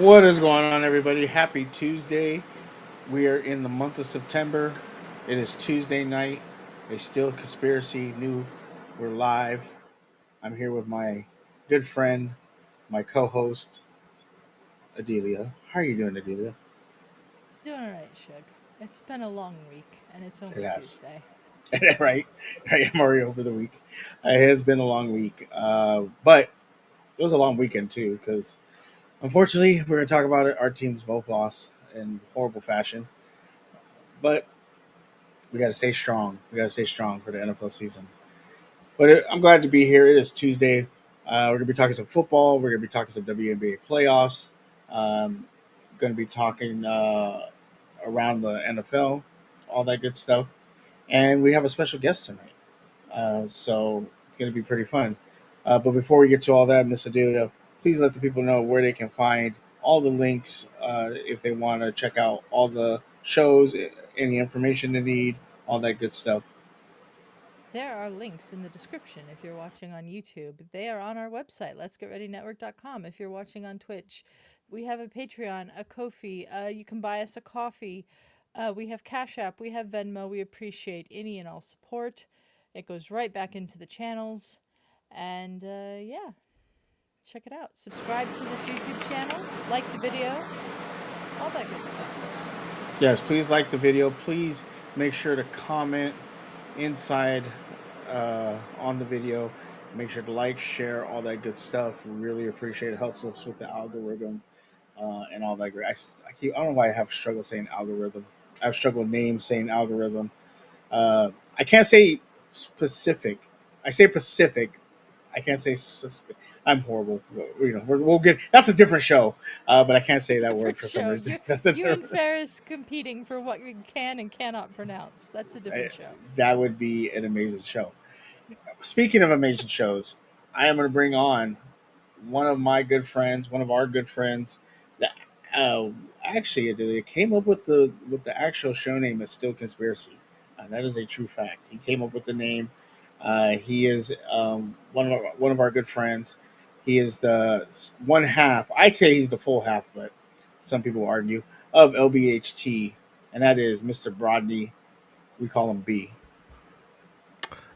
What is going on, everybody? Happy Tuesday. We are in the month of September. It is Tuesday night. A still conspiracy new. We're live. I'm here with my good friend, my co-host, Adelia. How are you doing, Adelia? Doing all right, Suge. It's been a long week, and it's only Yes. Tuesday. right. Right. I'm already over the week. It has been a long week, but it was a long weekend too. Because unfortunately, we're going to talk about it. Our teams both lost in horrible fashion, but we got to stay strong. We got to stay strong for the NFL season. But I'm glad to be here. It is Tuesday. We're going to be talking some football. We're going to be talking some WNBA playoffs. Going to be talking around the NFL, all that good stuff. And we have a special guest tonight. So it's going to be pretty fun. But before we get to all that, Miss Adelia, please let the people know where they can find all the links if they want to check out all the shows, any information they need, all that good stuff. There are links in the description if you're watching on YouTube. They are on our website, letsgetreadynetwork.com. If you're watching on Twitch, we have a Patreon, a Ko-fi. You can buy us a coffee. We have Cash App. We have Venmo. We appreciate any and all support. It goes right back into the channels. And yeah, check it out. Subscribe to this YouTube channel. Like the video. All that good stuff. Yes, please like the video. Please make sure to comment inside on the video. Make sure to like, share, all that good stuff. We really appreciate it. Helps us with the algorithm and all that great. I don't know why I have struggle saying algorithm. I've struggled names saying algorithm. I can't say specific. I say Pacific. I can't say. I'm horrible. We'll get. That's a different show. But I can't It's a say that word different for some show. reason. You That's a you and different, Ferris competing for what you can and cannot pronounce. That's a I, different show. that would be an amazing show. Speaking of amazing shows, I am going to bring on one of my good friends, one of our good friends. That actually it came up with the actual show name is Still Conspiracy. That is a true fact. He came up with the name. He is one of our good friends. He is the one half. I'd say he's the full half, but some people argue of LBHT, and that is Mr. Brodny. We call him B.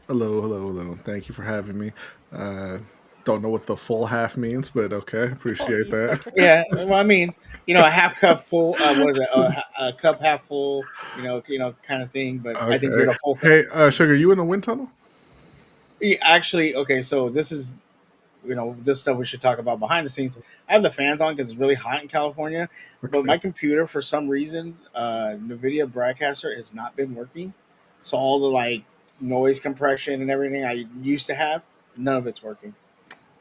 Hello, hello, hello. Thank you for having me. Uh, don't know what the full half means, but okay, Don't appreciate either. that. Yeah, well, I mean, a half cup full. What is it? A cup half full. Kind of thing. But I think you're Okay. the full cup. Hey, Sugar, you in the wind tunnel? Yeah, actually, okay. So this is this stuff we should talk about behind the scenes. I have the fans on because it's really hot in California, but Okay. my computer for some reason, NVIDIA Broadcaster has not been working. So all the like noise compression and everything I used to have, none of it's working.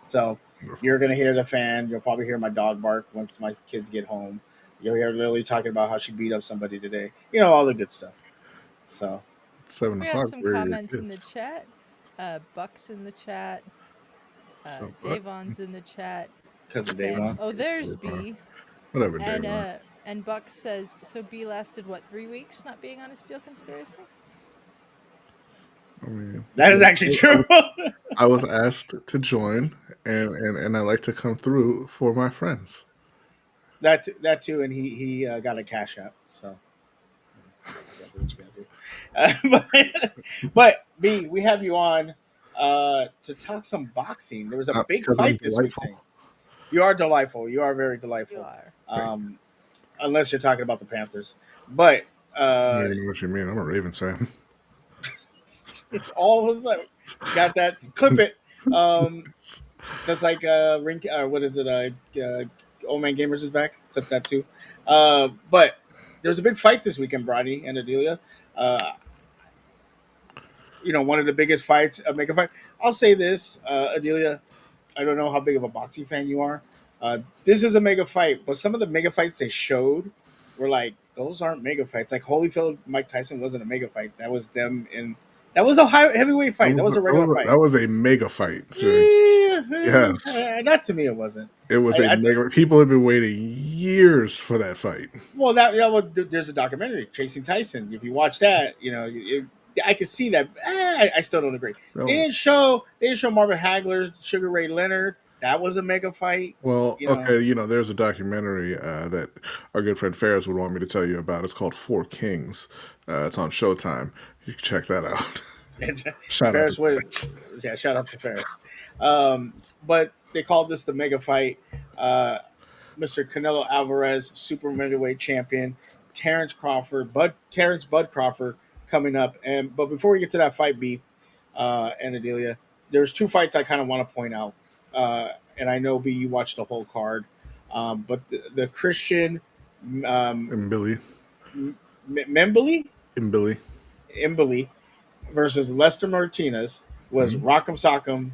So Wonderful. you're gonna hear the fan. You'll probably hear my dog bark once my kids get home. You'll hear Lily talking about how she beat up somebody today. All the good stuff. So It's 7 We got o'clock. some Where are your comments in the kids? chat. Buck's in the chat. So what? Davon's in the chat because of saying, Davon. "Oh, there's B," Whatever, and Davon. uh, and Buck says, "So B lasted what 3 weeks not being on a Steel Conspiracy?" I mean, That is actually true. I was asked to join, and I like to come through for my friends. that too, and he got a cash app. So you gotta do what you gotta do. But B, we have you on to talk some boxing. There was a big Because I'm fight this week. delightful. Saying you are delightful. You are very You delightful. are. Thank Um, unless you're talking about the Panthers, but you. I don't even know what you mean. I'm a Ravens fan. all of a sudden got that clip it. Just like ring what is it? Old Man Gamers is back. Clip that too. But there was a big fight this weekend, Brody and Adelia. Uh, one of the biggest fights, a mega fight. I'll say this, Adelia. I don't know how big of a boxing fan you are. This is a mega fight, but some of the mega fights they showed were like those aren't mega fights. Like Holyfield, Mike Tyson wasn't a mega fight. That was them in. That was a heavyweight fight. That was a regular fight. That was a mega fight. Sure. Yeah, Yes. that to me it wasn't. It was a I mega. People have been waiting years for that fight. well that was there's a documentary Chasing Tyson. If you watch that, I could see that. I still don't agree. They No, didn't show Marvin Hagler, Sugar Ray Leonard. that was a mega fight. Well, You know, okay, there's a documentary that our good friend Ferris would want me to tell you about. It's called Four Kings. It's on Showtime. You can check that out. and Shout out to Ferris would, Ferris. yeah, shout out to Ferris. But they called this the mega fight. Uh, Mr. Canelo Alvarez, super middleweight champion, Terrence Bud Crawford coming up. And but before we get to that fight, B and Adelia, there's two fights I kind of want to point out. And I know B, you watched the whole card, but the Christian um, And Billy. Membly And Billy. Imbali versus Lester Martinez was Mhm. Rock'em Sock'em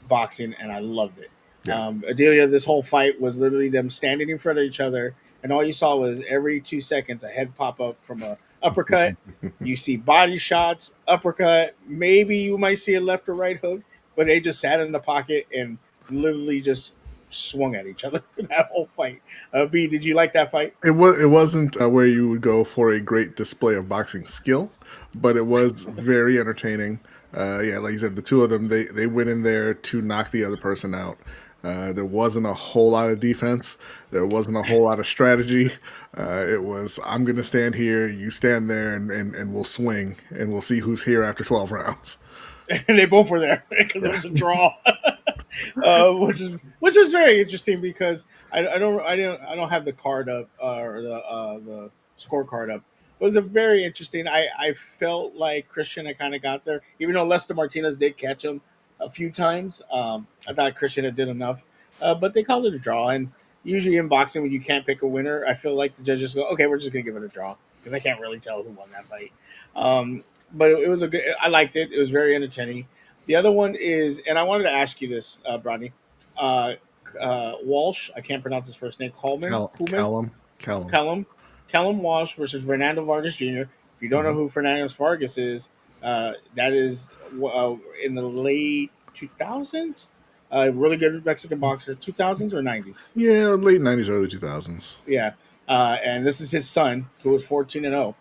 boxing, and I loved it. Yeah. Adelia, this whole fight was literally them standing in front of each other, and all you saw was every 2 seconds a head pop up from a uppercut. You see body shots, uppercut. Maybe you might see a left or right hook, but they just sat in the pocket and literally just swung at each other that whole fight. B, did you like that fight? It wasn't where you would go for a great display of boxing skill, but it was very entertaining. Yeah, like you said, the two of them they went in there to knock the other person out. There wasn't a whole lot of defense. There wasn't a whole lot of strategy. It was I'm going to stand here, you stand there, and we'll swing, and we'll see who's here after 12 rounds. And they both were there because it Yeah. was a draw. Which was very interesting because I don't have the card up or the scorecard up. It was a very interesting. I felt like Christian had kind of got there, even though Lester Martinez did catch him a few times. I thought Christian had did enough, but they called it a draw. And usually in boxing, when you can't pick a winner, I feel like the judges go, okay, we're just gonna give it a draw because I can't really tell who won that fight. But it was a good. I liked it. It was very entertaining. The other one is, and I wanted to ask you this, Brodny. Uh, Walsh, I can't pronounce his first name. Coleman, Kuhlman, Callum. Callum, Callum Walsh versus Fernando Vargas Jr. If you don't know Mhm. who Fernando Vargas is, that is in the late 2000s. Really good Mexican boxer, 2000s or 90s. Yeah, late '90s, early 2000s. Yeah, and this is his son who was 14-0.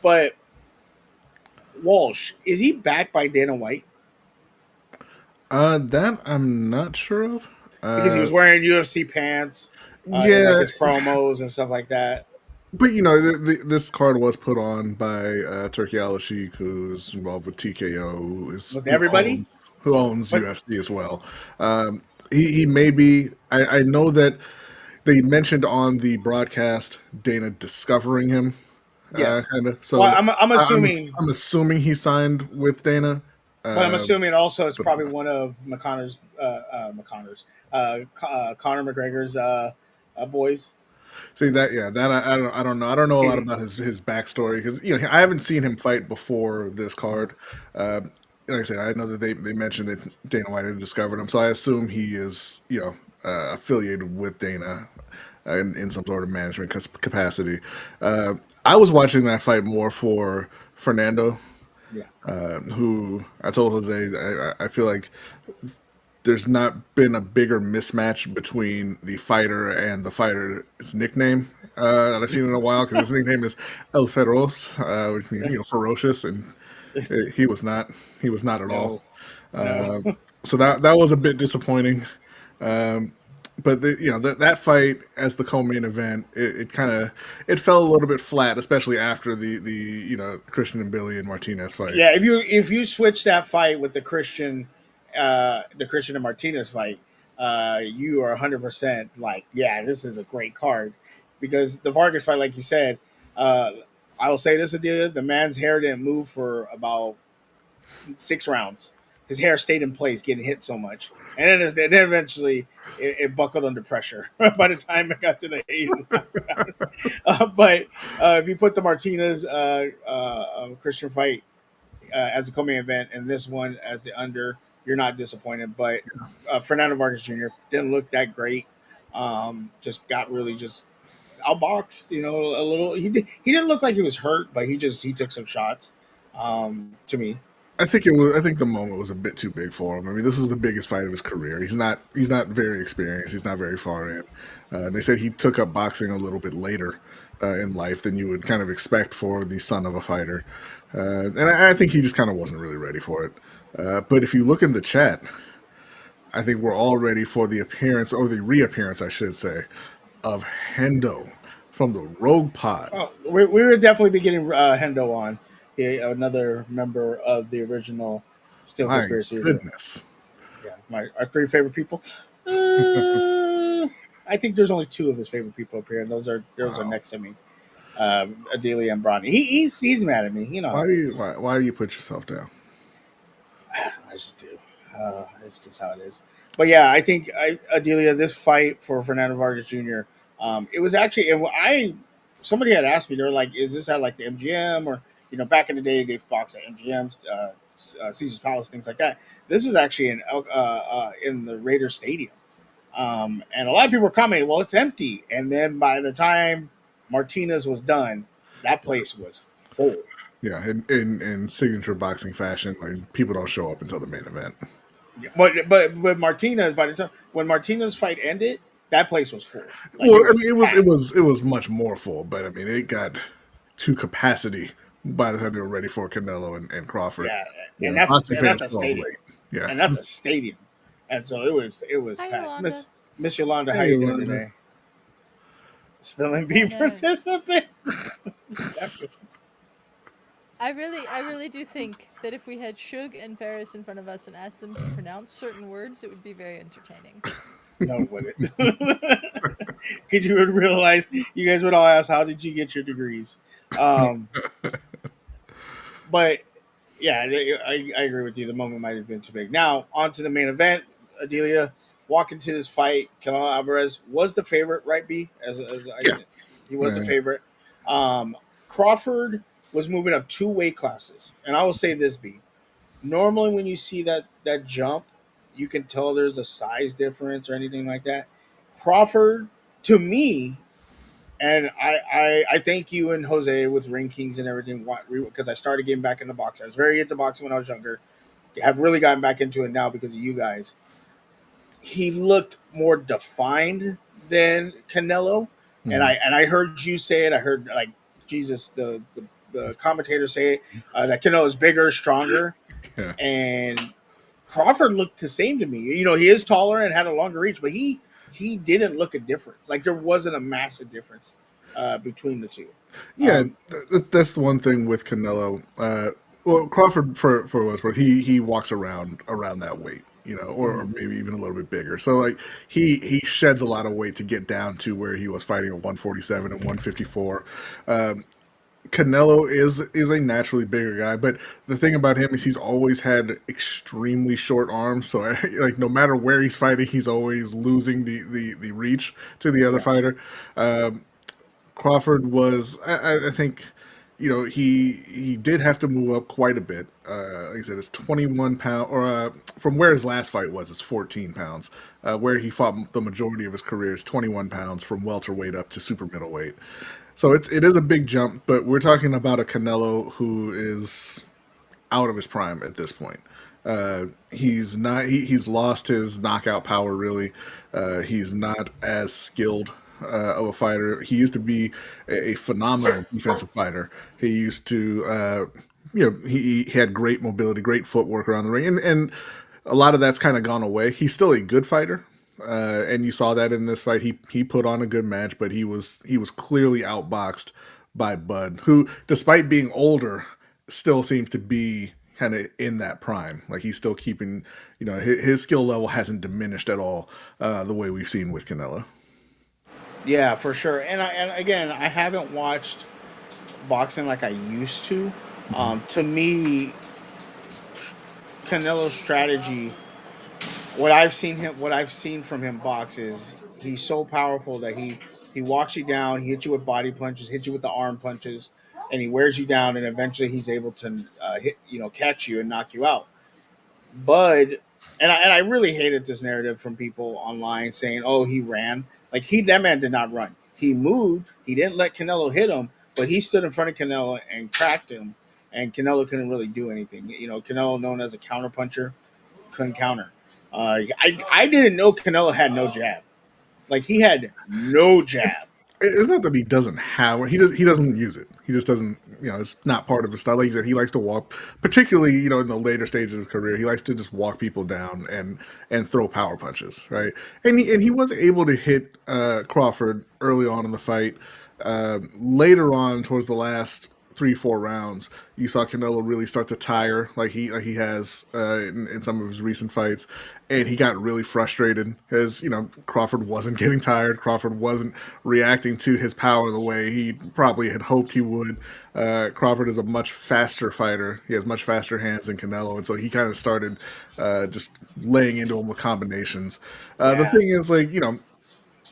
But Walsh, is he backed by Dana White? That I'm not sure of. Because he was wearing UFC pants in like Yeah, his promos and stuff like that. but this card was put on by Turkey Al Sheikh, who's involved with TKO, who is With everybody, who owns but UFC as well. Um, he may be. I know that they mentioned on the broadcast Dana discovering him, yes. kind of. Well, So I'm assuming, I'm assuming he signed with Dana. but I'm Uh, assuming also it's but probably one of Conor McGregor's boys. See that? Yeah, that I don't know. I don't know a lot about his backstory because I haven't seen him fight before this card. Uh, like I said, I know that they mentioned that Dana White had discovered him, so I assume he is affiliated with Dana in some sort of management capacity. Uh, I was watching that fight more for Fernando, Yeah. who I told Jose I feel like there's not been a bigger mismatch between the fighter and the fighter's nickname that I've seen in a while because his nickname is El Feroz, which means ferocious, and he was not. He was not at all. No. No. So that was a bit disappointing. Um, but that fight as the co-main event, it kind of it fell a little bit flat, especially after the Christian and Billy and Martinez fight. Yeah. If you switch that fight with the Christian and Martinez fight, you are 100% like, yeah, this is a great card because the Vargas fight, like you said, uh, I will say this, Adelia, the man's hair didn't move for about 6 rounds. His hair stayed in place, getting hit so much, and then eventually it buckled under pressure by the time it got to the eighth and last round. But if you put the Martinez Christian fight as a co-main event and this one as the under, you're not disappointed. But Fernando Vargas Jr. didn't look that great. Just got really just outboxed, a little. He didn't look like he was hurt, but he took some shots. To me, I think it was. I think the moment was a bit too big for him. I mean, this is the biggest fight of his career. He's not. He's not very experienced. He's not very far in. They said he took up boxing a little bit later in life than you would kind of expect for the son of a fighter, and I think he just kind of wasn't really ready for it. But if you look in the chat, I think we're all ready for the appearance, or the reappearance, I should say, of Hendo from the Rogue Pod. Oh, we would definitely be getting Hendo on, another member of the original Steel My Conspiracy. goodness. Yeah, our three favorite people. I think there's only two of his favorite people up here, and those are Wow. next to me. Adelia and Brodny. He's mad at me. You know how it is. Why do you put yourself down? I just do. It's just how it is. But yeah, I think Adelia, this fight for Fernando Vargas Jr. It was actually, somebody had asked me, they're like, "Is this at like the MGM or back in the day they boxed at MGM, Caesar's Palace, things like that." This was actually in the Raiders Stadium, and a lot of people were commenting, "Well, it's empty." And then by the time Martinez was done, that place was full. Yeah, in signature boxing fashion, like people don't show up until the main event. Yeah, but Martinez, by the time when Martinez fight ended, that place was full. Like Well, it I mean, was packed. it was much more full, but I mean, it got to capacity by the time they were ready for Canelo and Crawford. Yeah, You and know, boxing that's fans a show up stadium, late. Yeah. and that's a stadium, and so it was Hi, packed. Yolanda. Miss Yolanda, how Hey, you doing Yolanda. today? Spilling bee I know. participant. I really do think that if we had Suge and Ferris in front of us and asked them to pronounce certain words, it would be very entertaining. No, would it? Because you would realize you guys would all ask, "How did you get your degrees?" Um, but yeah, I agree with you. The moment might have been too big. Now on to the main event. Adelia walking to this fight. Canelo Alvarez was the favorite, right? B as I Yeah. said, he was the Yeah. favorite. Crawford was moving up two weight classes, and I will say this: B. Normally, when you see that jump, you can tell there's a size difference or anything like that. Crawford, to me, and I thank you and Jose with Ring Kings and everything because I started getting back into boxing. I was very into boxing when I was younger. Have really gotten back into it now because of you guys. He looked more defined than Canelo, and Mhm. I heard you say it. I heard like Jesus the commentator say it, that Canelo is bigger, stronger, Yeah. and Crawford looked the same to me. He is taller and had a longer reach, but he didn't look a difference. Like there wasn't a massive difference between the two. Yeah, Um, that's the one thing with Canelo. Well, Crawford for what it's worth, he walks around that weight, or mhm. maybe even a little bit bigger. So like he sheds a lot of weight to get down to where he was fighting at 147 and 154. Canelo is a naturally bigger guy, but the thing about him is he's always had extremely short arms. So like no matter where he's fighting, he's always losing the reach to the other Yeah, fighter. Crawford was, I think, he did have to move up quite a bit. Like I said, it's 21 pound, or from where his last fight was, it's 14 pounds. Where he fought the majority of his career is 21 pounds from welterweight up to super middleweight. So it is a big jump, but we're talking about a Canelo who is out of his prime at this point. He's not. He's lost his knockout power. Really, he's not as skilled of a fighter. He used to be a phenomenal defensive fighter. He used to, he had great mobility, great footwork around the ring, and a lot of that's kind of gone away. He's still a good fighter, and you saw that in this fight. He put on a good match, but he was clearly outboxed by Bud, who, despite being older, still seems to be kind of in that prime. Like he's still keeping, his skill level hasn't diminished at all, the way we've seen with Canelo. yeah, for sure. And again, I haven't watched boxing like I used to. To me, Canelo's strategy, what I've seen from him box is he's so powerful that he walks you down, he hits you with body punches, hits you with the arm punches, and he wears you down, and eventually he's able to catch you and knock you out. Bud, and I really hated this narrative from people online saying, "Oh, he ran." Like that man did not run. He moved. He didn't let Canelo hit him, but he stood in front of Canelo and cracked him, and Canelo couldn't really do anything. Canelo, known as a counterpuncher, couldn't counter. I didn't know Canelo had no jab. Like he had no jab. it's not that he doesn't have it. He doesn't use it. He just doesn't. It's not part of his style. Like you said, he likes to walk, particularly in the later stages of his career. He likes to just walk people down and throw power punches, right? And he was able to hit Crawford early on in the fight. Later on, towards the last 3-4 rounds, you saw Canelo really start to tire, like he has in some of his recent fights, and he got really frustrated because Crawford wasn't getting tired. Crawford wasn't reacting to his power the way he probably had hoped he would. Crawford is a much faster fighter. He has much faster hands than Canelo, and so he kind of started just laying into him with combinations. The Yeah, thing is, like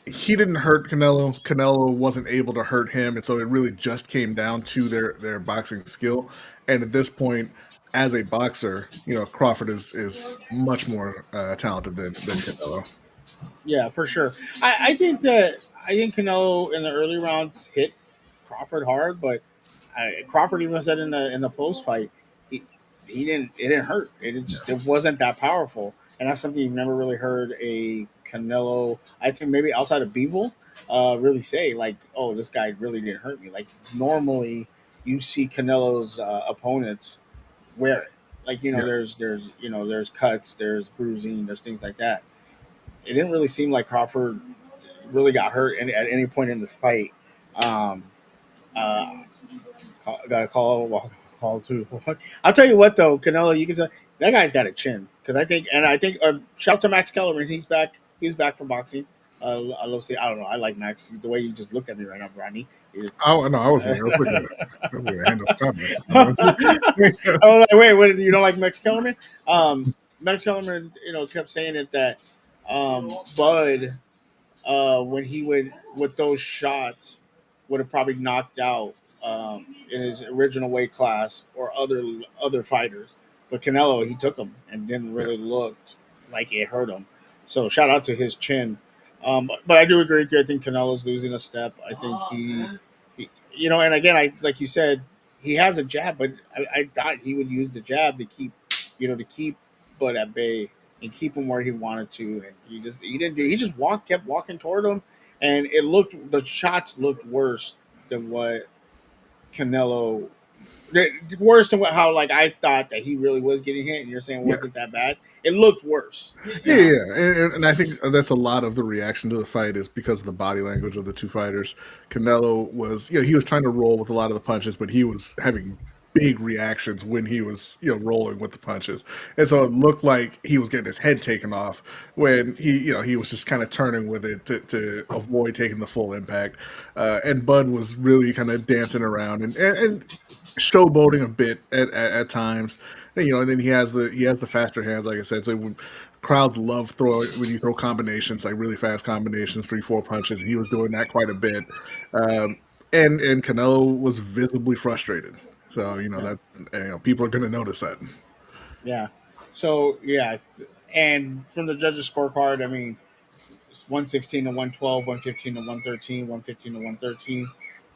he didn't hurt Canelo. Canelo wasn't able to hurt him, and so it really just came down to their boxing skill. And at this point, as a boxer, Crawford is much more talented than Canelo. yeah, for sure. I think Canelo in the early rounds hit Crawford hard, but Crawford even said in the post fight, he, he didn't it didn't hurt. It wasn't that powerful, and that's something you've never really heard a Canelo. I think maybe outside of Beevil, really say like, oh, this guy really didn't hurt me. Like normally, you see Canelo's opponents wear it. Like Yeah, there's cuts, there's bruising, there's things like that. It didn't really seem like Crawford really got hurt at any point in this fight. Um, uh, got a call to. I'll tell you what though, Canelo, you can tell that guy's got a chin because I think shout out to Max Kellerman, he's back. He's back from boxing. I love see. I don't know. I like Max. The way you just looked at me right now, Brodny. oh no, I wasn't. I was going to handle the comment. I was like, wait, what? You don't like Max Kellerman? Max Kellerman, kept saying it that Bud, when he would with those shots, would have probably knocked out in his original weight class or other fighters. But Canelo, he took him and didn't Yeah, really look like it hurt him. So shout out to his chin. But I do agree with you. I think Canelo's losing a step. I think and again, I like you said, he has a jab, but I thought he would use the jab to keep Bud at bay and keep him where he wanted to, and he didn't do. He just kept walking toward him, and the shots looked worse than what Canelo. Worse than how like I thought that he really was getting hit, and you're saying it yeah. wasn't that bad. It looked worse, Yeah, yeah, and I think that's a lot of the reaction to the fight is because of the body language of the two fighters. Canelo was, he was trying to roll with a lot of the punches, but he was having big reactions when he was, rolling with the punches, and so it looked like he was getting his head taken off when he was just kind of turning with it to avoid taking the full impact. And Bud was really kind of dancing around and showboating a bit at times. And then he has the faster hands, like I said. So when crowds love when you throw combinations, like really fast combinations, 3-4 punches, and he was doing that quite a bit. Um, and Canelo was visibly frustrated. So yeah. that people are going to notice that. Yeah. So yeah, and from the judges' scorecard, I mean, it's 116 to 112, 115 to 113, 115 to 113.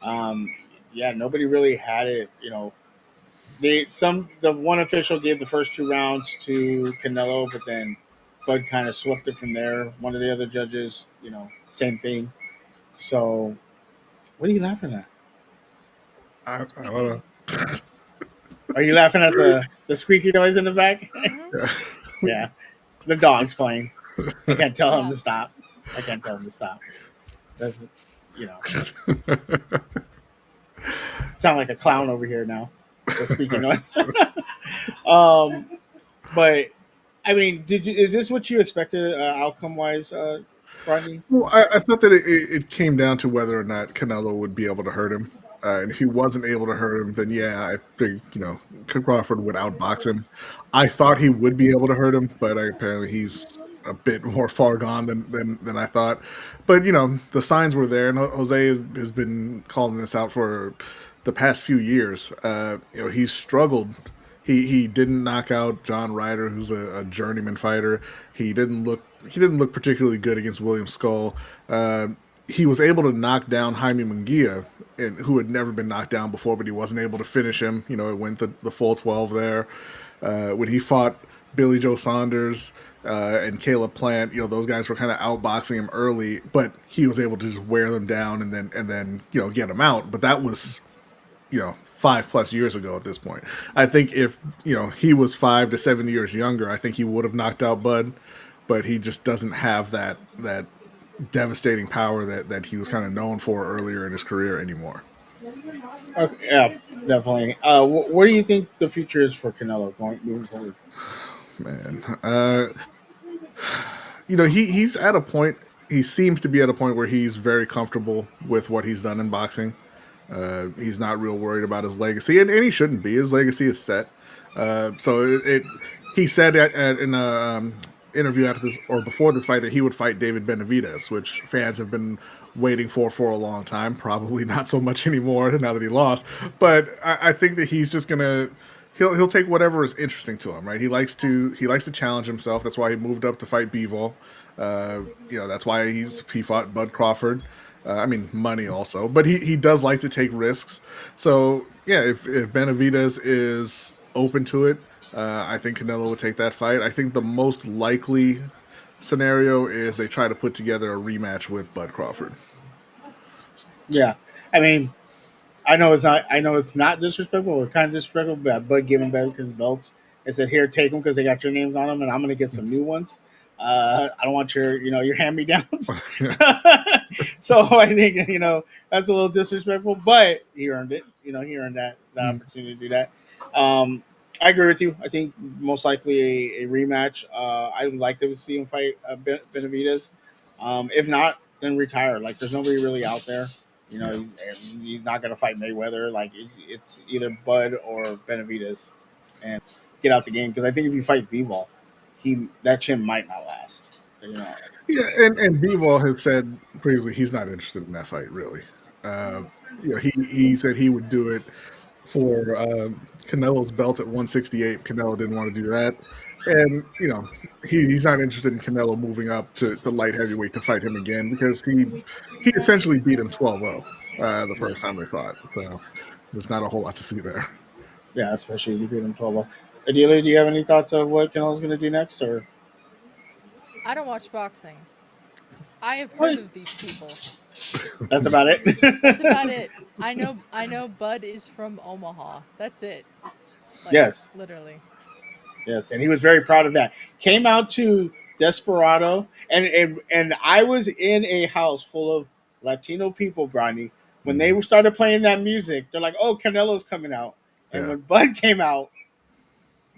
Um, yeah, nobody really had it. The one official gave the first 2 rounds to Canelo, but then Bud kind of swept it from there. One of the other judges, same thing. So, what are you laughing at? I don't know. Are you laughing at the squeaky noise in the back? Mm-hmm. Yeah, the dog's playing. I can't tell him Yeah. to stop. I can't tell him to stop. That's you know, sound like a clown over here now. The squeaky noise. um, but I mean, is this what you expected outcome wise, Rodney? Well, I thought that it came down to whether or not Canelo would be able to hurt him. And if he wasn't able to hurt him, then yeah, I think, Crawford would outbox him. I thought he would be able to hurt him, but apparently he's a bit more far gone than I thought. But, the signs were there, and Jose has been calling this out for the past few years. He's struggled. He didn't knock out John Ryder, who's a journeyman fighter. He didn't look particularly good against William Skull. He was able to knock down Jaime Munguia, who had never been knocked down before, but he wasn't able to finish him. It went the full 12 there. When he fought Billy Joe Saunders, and Caleb Plant, those guys were kind of outboxing him early, but he was able to just wear them down and then get them out. But that was 5+ years ago at this point. I think if he was 5 to 7 years younger, I think he would have knocked out Bud, but he just doesn't have that devastating power that he was kind of known for earlier in his career anymore. Okay, yeah, definitely. What do you think the future is for Canelo going moving forward? Man, he's at a point. He seems to be at a point where he's very comfortable with what he's done in boxing. He's not real worried about his legacy, and he shouldn't be. His legacy is set. So he said in a interview after this or before this fight that he would fight David Benavidez, which fans have been waiting for a long time. Probably not so much anymore now that he lost. But I think that he's just gonna he'll take whatever is interesting to him. Right? He likes to challenge himself. That's why he moved up to fight Bivol. That's why he fought Bud Crawford. I mean, money also, but he does like to take risks. So yeah, if Benavidez is open to it, I think Canelo would take that fight. I think the most likely scenario is they try to put together a rematch with Bud Crawford. Yeah, I mean, I know it's not. I know it's not disrespectful or kind of disrespectful, but giving Bevins belts and said, "Here, take them because they got your names on them, and I'm going to get some new ones. I don't want your hand me downs." So I think that's a little disrespectful, but he earned it. He earned that opportunity to do that. I agree with you. I think most likely a rematch. I would like to see him fight Benavidez. If not, then retire. Like there's nobody really out there. He's not going to fight Mayweather. Like it's either Bud or Benavidez, and get out the game because I think if he fights Bivol, that chin might not last. Yeah, and Bivol has said previously he's not interested in that fight. Really, uh, he said he would do it for Canelo's belt at 168. Canelo didn't want to do that. And, he's not interested in Canelo moving up to light heavyweight to fight him again because he essentially beat him 12-0 the first time they fought. So there's not a whole lot to see there. Yeah, especially if you beat him 12. Adelia, do you have any thoughts of what Canelo's going to do next? Or I don't watch boxing. I have heard What? of these people. That's about it. That's about it. I know Bud is from Omaha. That's it. Like, Yes. literally. Yes, and he was very proud of that. Came out to Desperado, and I was in a house full of Latino people, Brodny. When they started playing that music, they're like, "Oh, Canelo's coming out," and Yeah. when Bud came out,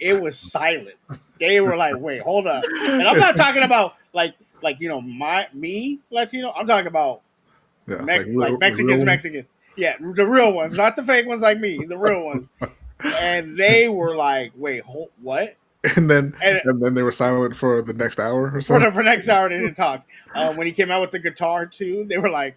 it was silent. They were like, "Wait, hold up," and I'm not talking about like me Latino. I'm talking about Yeah, like Mexicans, real. Mexicans. Yeah, the real ones, not the fake ones like me, the real ones. And they were like, "Wait, what?" And then And and then they were silent for the next hour or for so. the next hour, they didn't talk. When he came out with the guitar too, they were like,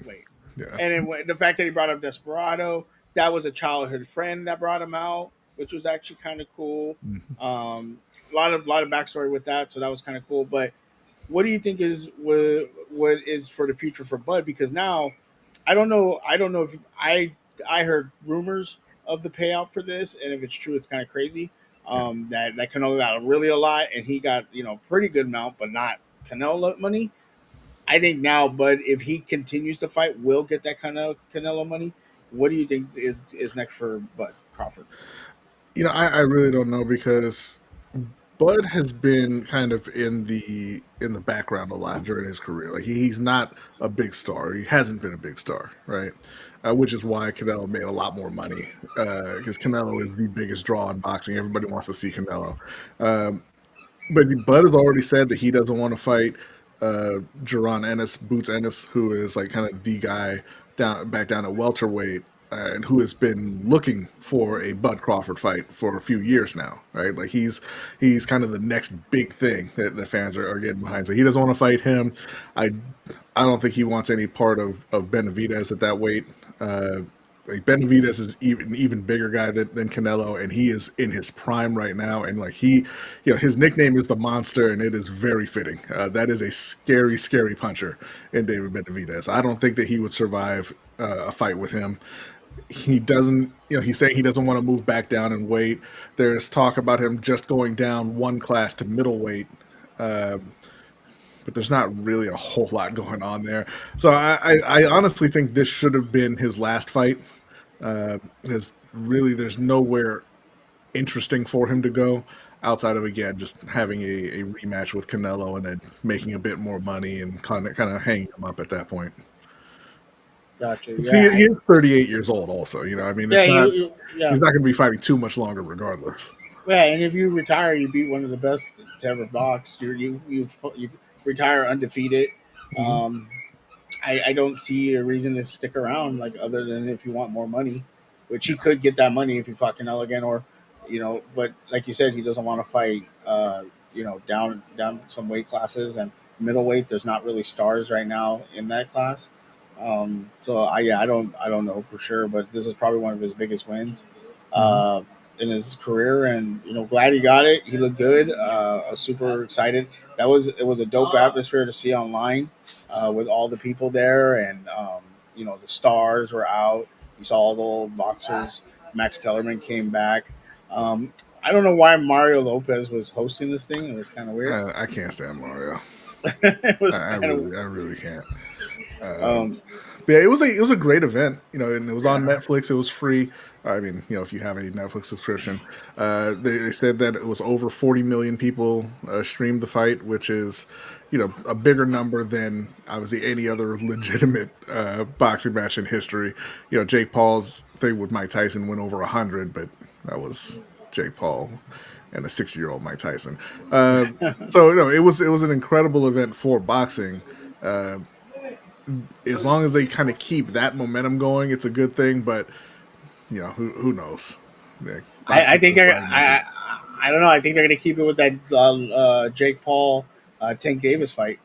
"Wait." Yeah. And then the fact that he brought up Desperado, that was a childhood friend that brought him out, which was actually kind of cool. A lot of backstory with that, so that was kind of cool. But what do you think is what is for the future for Bud? Because now, I don't know. I don't know if I heard rumors of the payout for this, and if it's true, it's kind of crazy. That Canelo got really a lot, and he got pretty good amount, but not Canelo money. I think now, Bud, if he continues to fight, will get that kind of Canelo money. What do you think is next for Bud Crawford? I really don't know because Bud has been kind of in the background a lot during his career. Like he's not a big star. He hasn't been a big star, right? Which is why Canelo made a lot more money because Canelo is the biggest draw in boxing. Everybody wants to see Canelo. Um, but Bud has already said that he doesn't want to fight Jaron Ennis, Boots Ennis, who is like kind of the guy back down at welterweight, and who has been looking for a Bud Crawford fight for a few years now, right? Like he's kind of the next big thing that the fans are getting behind. So he doesn't want to fight him. I I don't think he wants any part of Benavidez at that weight. Like Benavidez is even bigger guy than Canelo, and he is in his prime right now. And like his nickname is the Monster, and it is very fitting. That is a scary, scary puncher in David Benavidez. I don't think that he would survive a fight with him. he doesn't, he's saying he doesn't want to move back down in weight. There's talk about him just going down one class to middleweight, but there's not really a whole lot going on there. So I honestly think this should have been his last fight, because really there's nowhere interesting for him to go outside of, again, just having a rematch with Canelo and then making a bit more money and kind of hanging him up at that point. Gotcha. See, Yeah. he is 38 years old. Also, I mean, Yeah. it's not. Yeah. He's not going to be fighting too much longer, regardless. Yeah. And if you retire, you beat one of the best to ever box. You retire undefeated. Hmm. Um, I don't see a reason to stick around, like other than if you want more money, which he could get that money if he fought Canelo again, or But like you said, he doesn't want to fight. Down some weight classes and middleweight. There's not really stars right now in that class. So I don't know for sure, but this is probably one of his biggest wins Hmm. uh, in his career, and glad he got it. He looked good. I was super excited. It was a dope atmosphere to see online with all the people there, and the stars were out. You saw all the old boxers. Max Kellerman came back. Um, I don't know why Mario Lopez was hosting this thing. It was kind of weird. I can't stand Mario. It was I kind of. really can't. Um, But yeah, it was a great event, and it was on yeah. Netflix. It was free. I mean, if you have a Netflix subscription, they said that it was over 40 million people streamed the fight, which is, a bigger number than obviously any other legitimate boxing match in history. Jake Paul's thing with Mike Tyson went over 100, but that was Jake Paul and a 60-year-old Mike Tyson. Uh, so it was an incredible event for boxing. Uh, as long as they kind of keep that momentum going, it's a good thing. But who knows? Yeah, I boxing think is they're. fragmented. I don't know. I think they're going to keep it with that Jake Paul Tank Davis fight.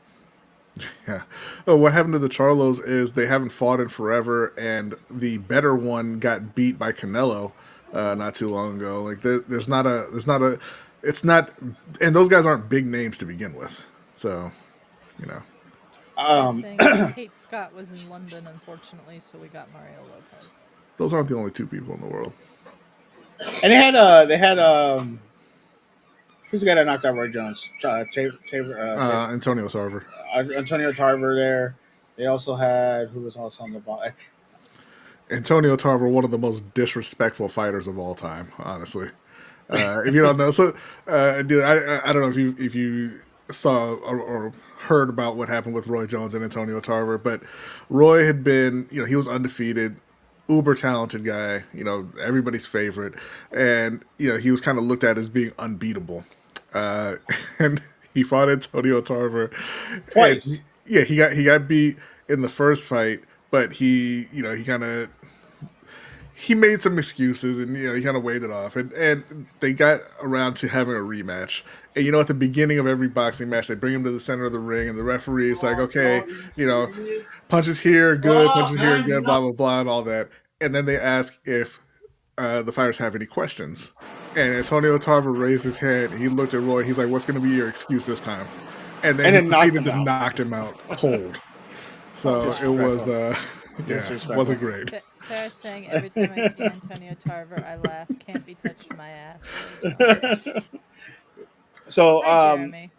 Yeah. Oh, what happened to the Charlos is they haven't fought in forever, and the better one got beat by Canelo not too long ago. Like it's not, and those guys aren't big names to begin with. So you know, They're Um, saying that Kate Scott was in London, unfortunately, so we got Mario Lopez. those aren't the only two people in the world. and they had who's the guy that knocked out Roy Jones? Antonio Sarver. Antonio Tarver there. They also had who was also on the ball. Antonio Tarver, one of the most disrespectful fighters of all time, honestly. If you don't know, so dude, I don't know if you saw or heard about what happened with Roy Jones and Antonio Tarver, but Roy had been, he was undefeated, uber talented guy, everybody's favorite, and he was kind of looked at as being unbeatable, uh, and he fought Antonio Tarver, and Twice. yeah, he got beat in the first fight, but he kind of he made some excuses and he kind of waved it off and they got around to having a rematch. And at the beginning of every boxing match they bring him to the center of the ring and the referee is like, okay, you know punches here good, punches here good, blah blah blah and all that. And then they ask if the fighters have any questions, and Antonio Tarver raised his hand and he looked at Roy. He's like, what's going to be your excuse this time? And then And he then knocked proceeded him to out. knock him out cold. So it was Disrespectful. yeah, Disrespectful. wasn't great. Tara's saying every time I see Antonio Tarver, I laugh. Can't be touched my ass. Roy Jones. So, Hi, Jeremy.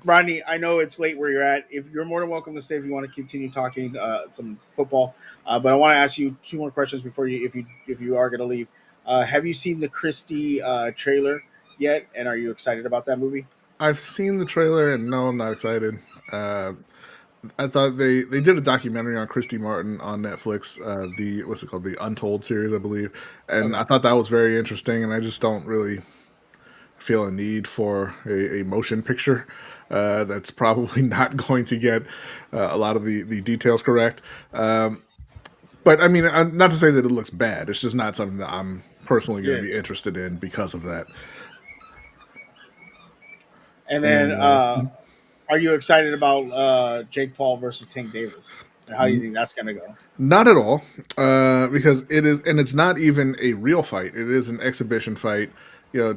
Rodney, I know it's late where you're at. If you're more than welcome to stay if you want to continue talking some football, but I want to ask you two more questions before if you are going to leave. Have you seen the Christie trailer yet? And are you excited about that movie? I've seen the trailer and no, I'm not excited. Uh, I thought they did a documentary on Christy Martin on Netflix, the what's it called, the Untold series, I believe, and Okay. I thought that was very interesting. And I just don't really feel a need for a motion picture that's probably not going to get a lot of the details correct. But I mean, not to say that it looks bad. It's just not something that I'm personally going Yeah. to be interested in because of that. And then, And are you excited about Jake Paul versus Tank Davis? And how do you think that's going to go? not at all, because it is, and it's not even a real fight. It is an exhibition fight.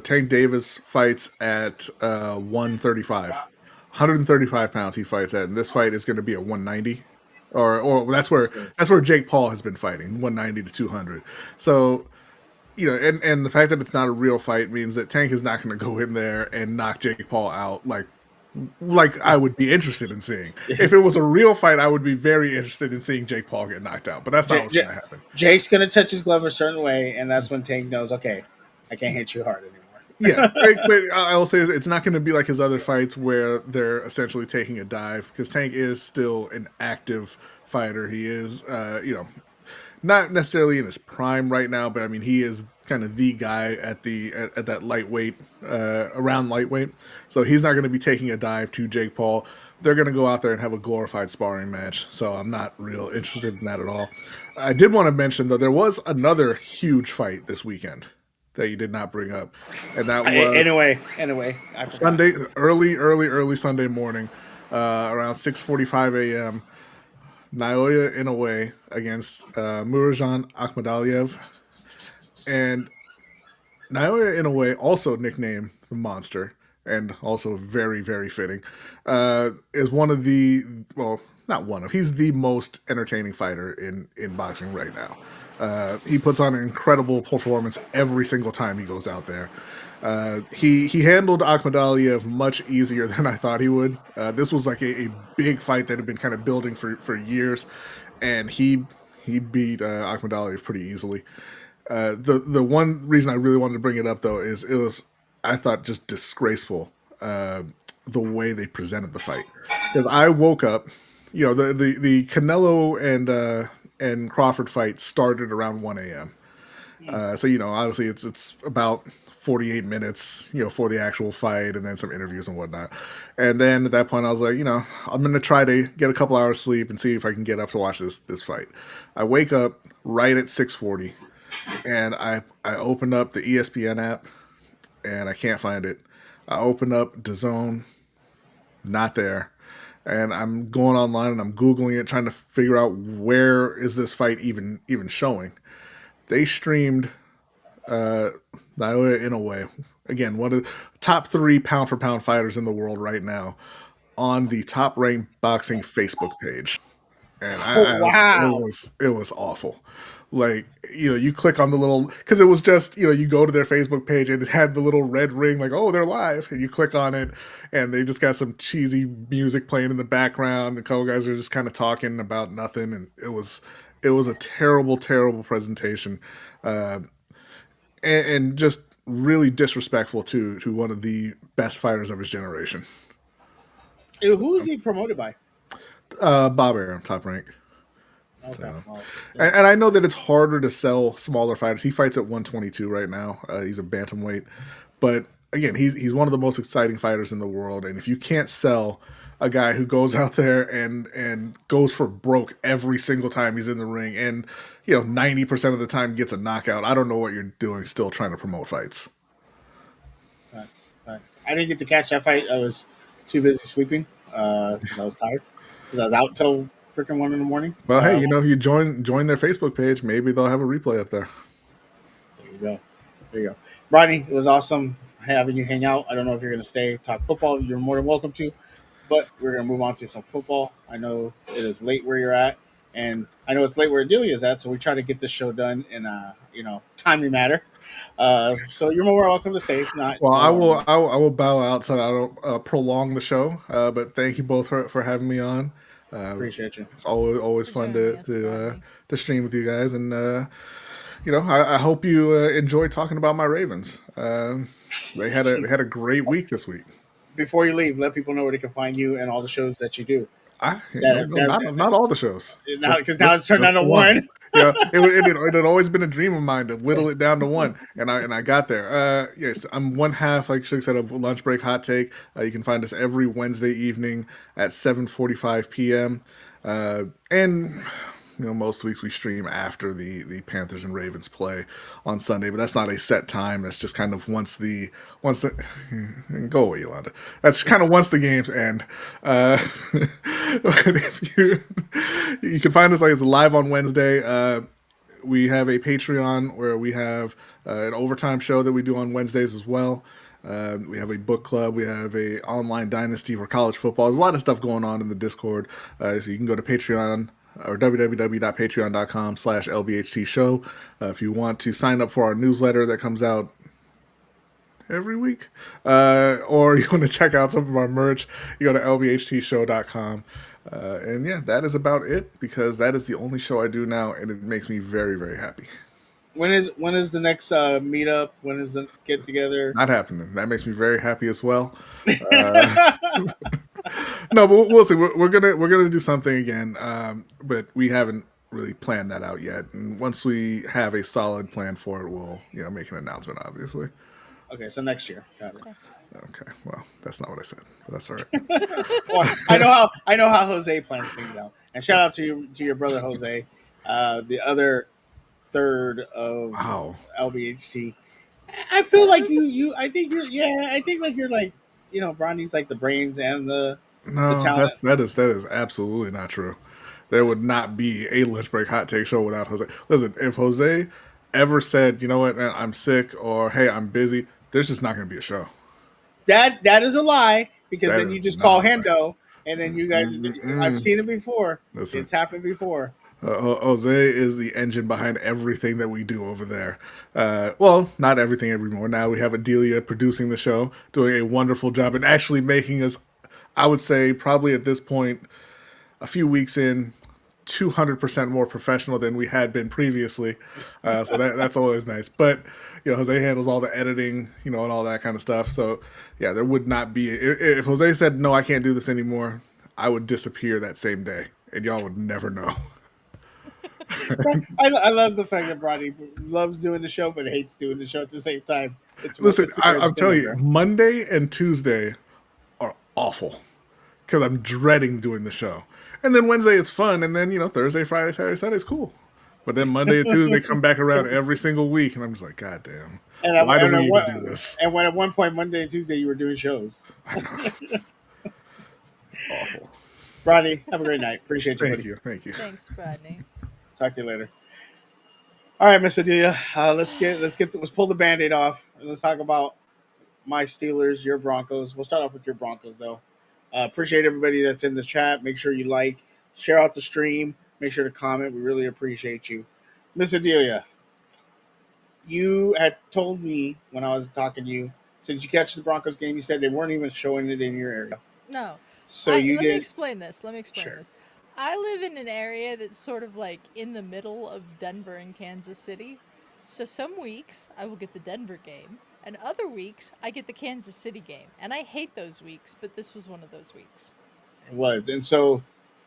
Tank Davis fights at 135, 135 pounds. He fights at, and this fight is going to be at 190. or that's where Jake Paul has been fighting, 190 to 200. So and the fact that it's not a real fight means that Tank is not going to go in there and knock Jake Paul out like I would be interested in seeing. If it was a real fight, I would be very interested in seeing Jake Paul get knocked out. But that's not what's going to happen. Jake's going to touch his glove a certain way, and that's when Tank knows, okay, I can't hit you hard anymore. Yeah, but I will say it's not going to be like his other fights where they're essentially taking a dive, because Tank is still an active fighter. He is, not necessarily in his prime right now, but I mean he is kind of the guy at that lightweight, around lightweight. So he's not going to be taking a dive to Jake Paul. They're going to go out there and have a glorified sparring match. So I'm not real interested in that at all. I did want to mention though there was another huge fight this weekend that you did not bring up, and that was anyway. Sunday, early Sunday morning, around 6:45 a.m. Naoya Inoue against Murajan Akhmadaliev. And Naoya Inoue, also nicknamed the Monster, and also very, very fitting, is one of the, well, not one of, he's the most entertaining fighter in boxing right now. He puts on an incredible performance every single time he goes out there. He handled Akhmadaliev much easier than I thought he would. This was like a big fight that had been kind of building for years, and he beat Akhmadaliev pretty easily. The one reason I really wanted to bring it up though is it was, I thought, just disgraceful the way they presented the fight. Because I woke up, the Canelo and Crawford fight started around 1 a.m. So obviously it's about 48 minutes, for the actual fight, and then some interviews and whatnot. And then at that point, I was like, I'm going to try to get a couple hours sleep and see if I can get up to watch this fight. I wake up right at 6:40, and I open up the ESPN app, and I can't find it. I open up DAZN, not there. And I'm going online and I'm Googling it, trying to figure out where is this fight even showing. They streamed Naoya Inoue, again, one of the top 3 pound for pound fighters in the world right now, on the Top Ranked Boxing Facebook page. And it was awful. Like, you click on the little, because it was just, you go to their Facebook page and it had the little red ring, like, oh, they're live. And you click on it and they just got some cheesy music playing in the background. The couple guys are just kind of talking about nothing. And it was a terrible, terrible presentation. And just really disrespectful to one of the best fighters of his generation. Who is he promoted by? Bob Arum, Top Rank. Okay. So, Well, yeah. and I know that it's harder to sell smaller fighters. He fights at 122 right now. He's a bantamweight, but again, he's one of the most exciting fighters in the world. And if you can't sell a guy who goes out there and goes for broke every single time he's in the ring, and 90% of the time gets a knockout, I don't know what you're doing still trying to promote fights. Thanks. I didn't get to catch that fight. I was too busy sleeping because I was tired. Because I was out till freaking 1 in the morning. Well, hey, if you join their Facebook page, maybe they'll have a replay up there. There you go. Brodny, it was awesome having you hang out. I don't know if you're going to stay, talk football. You're more than welcome to. But we're going to move on to some football. I know it is late where you're at, and I know it's late where Adelia is at, so we try to get this show done in a timely manner. So you're more welcome to stay. If not, well, I will bow out so I don't prolong the show. But thank you both for having me on. Appreciate you. It's always fun joining us, to stream with you guys, and I hope you enjoy talking about my Ravens. They had a great week this week. Before you leave, let people know where they can find you and all the shows that you do. Not all the shows. Because now it's turned down to one. Yeah, it had always been a dream of mine to whittle it down to one, and I got there. Yes, I'm one half, like Suge said, of Lunch Break Hot Take. You can find us every Wednesday evening at 7:45 p.m. And most weeks we stream after the Panthers and Ravens play on Sunday, but that's not a set time. That's just kind of once the go away, Yolanda. That's kind of once the games end. If you can find us like it's live on Wednesday. We have a Patreon where we have an overtime show that we do on Wednesdays as well. We have a book club. We have a online dynasty for college football. There's a lot of stuff going on in the Discord. So you can go to Patreon or www.patreon.com/LBHT show. If you want to sign up for our newsletter that comes out every week, or you want to check out some of our merch, you go to lbhtshow.com. And yeah, that is about it, because that is the only show I do now, and it makes me very, very happy. When is the next meetup? When is the get together? Not happening. That makes me very happy as well. No, but we'll see. We're gonna do something again, but we haven't really planned that out yet. And once we have a solid plan for it, we'll make an announcement. Obviously. Okay, so next year. Got it. Okay. Well, that's not what I said, but that's all right. Well, I know how Jose plans things out. And shout out to your brother Jose, the other third of Wow. LBHT. I feel like I think you're like Brodny's like the brains and the No, talent. that is absolutely not true. There would not be a lunch break hot take show without Jose. Listen, if Jose ever said, you know what, man, I'm sick, or hey, I'm busy, there's just not going to be a show. That is a lie, because That then you is just not call a lie. Hendo, and then you guys. I've seen it before. Listen. It's happened before. Jose is the engine behind everything that we do over there. Well, not everything anymore. Now we have Adelia producing the show, doing a wonderful job, and actually making us, I would say, probably at this point, a few weeks in, 200% more professional than we had been previously. So that's always nice. But Jose handles all the editing, and all that kind of stuff. So yeah, there would not be, if Jose said no, I can't do this anymore, I would disappear that same day, and y'all would never know. I love the fact that Brodny loves doing the show but hates doing the show at the same time. Listen, it's the I'm greatest telling thing you, ever. Monday and Tuesday are awful because I'm dreading doing the show. And then Wednesday it's fun, and then Thursday, Friday, Saturday, Sunday is cool. But then Monday and Tuesday come back around every single week, and I'm just like, God damn, why do we even do this? And when at one point Monday and Tuesday you were doing shows. Awful. Brodny, have a great night. Appreciate you, buddy. Thank you. Thanks, Brodny. Talk to you later. All right, Miss Adelia, let's pull the Band-Aid off and let's talk about my Steelers, your Broncos. We'll start off with your Broncos, though. Appreciate everybody that's in the chat. Make sure you like, share out the stream. Make sure to comment. We really appreciate you. Miss Adelia, you had told me when I was talking to you, so did you catch the Broncos game? You said they weren't even showing it in your area. No. So Let you me did. explain this. Sure. This. I live in an area that's sort of like in the middle of Denver and Kansas City. So some weeks I will get the Denver game, and other weeks I get the Kansas City game. And I hate those weeks, but this was one of those weeks. It was. And so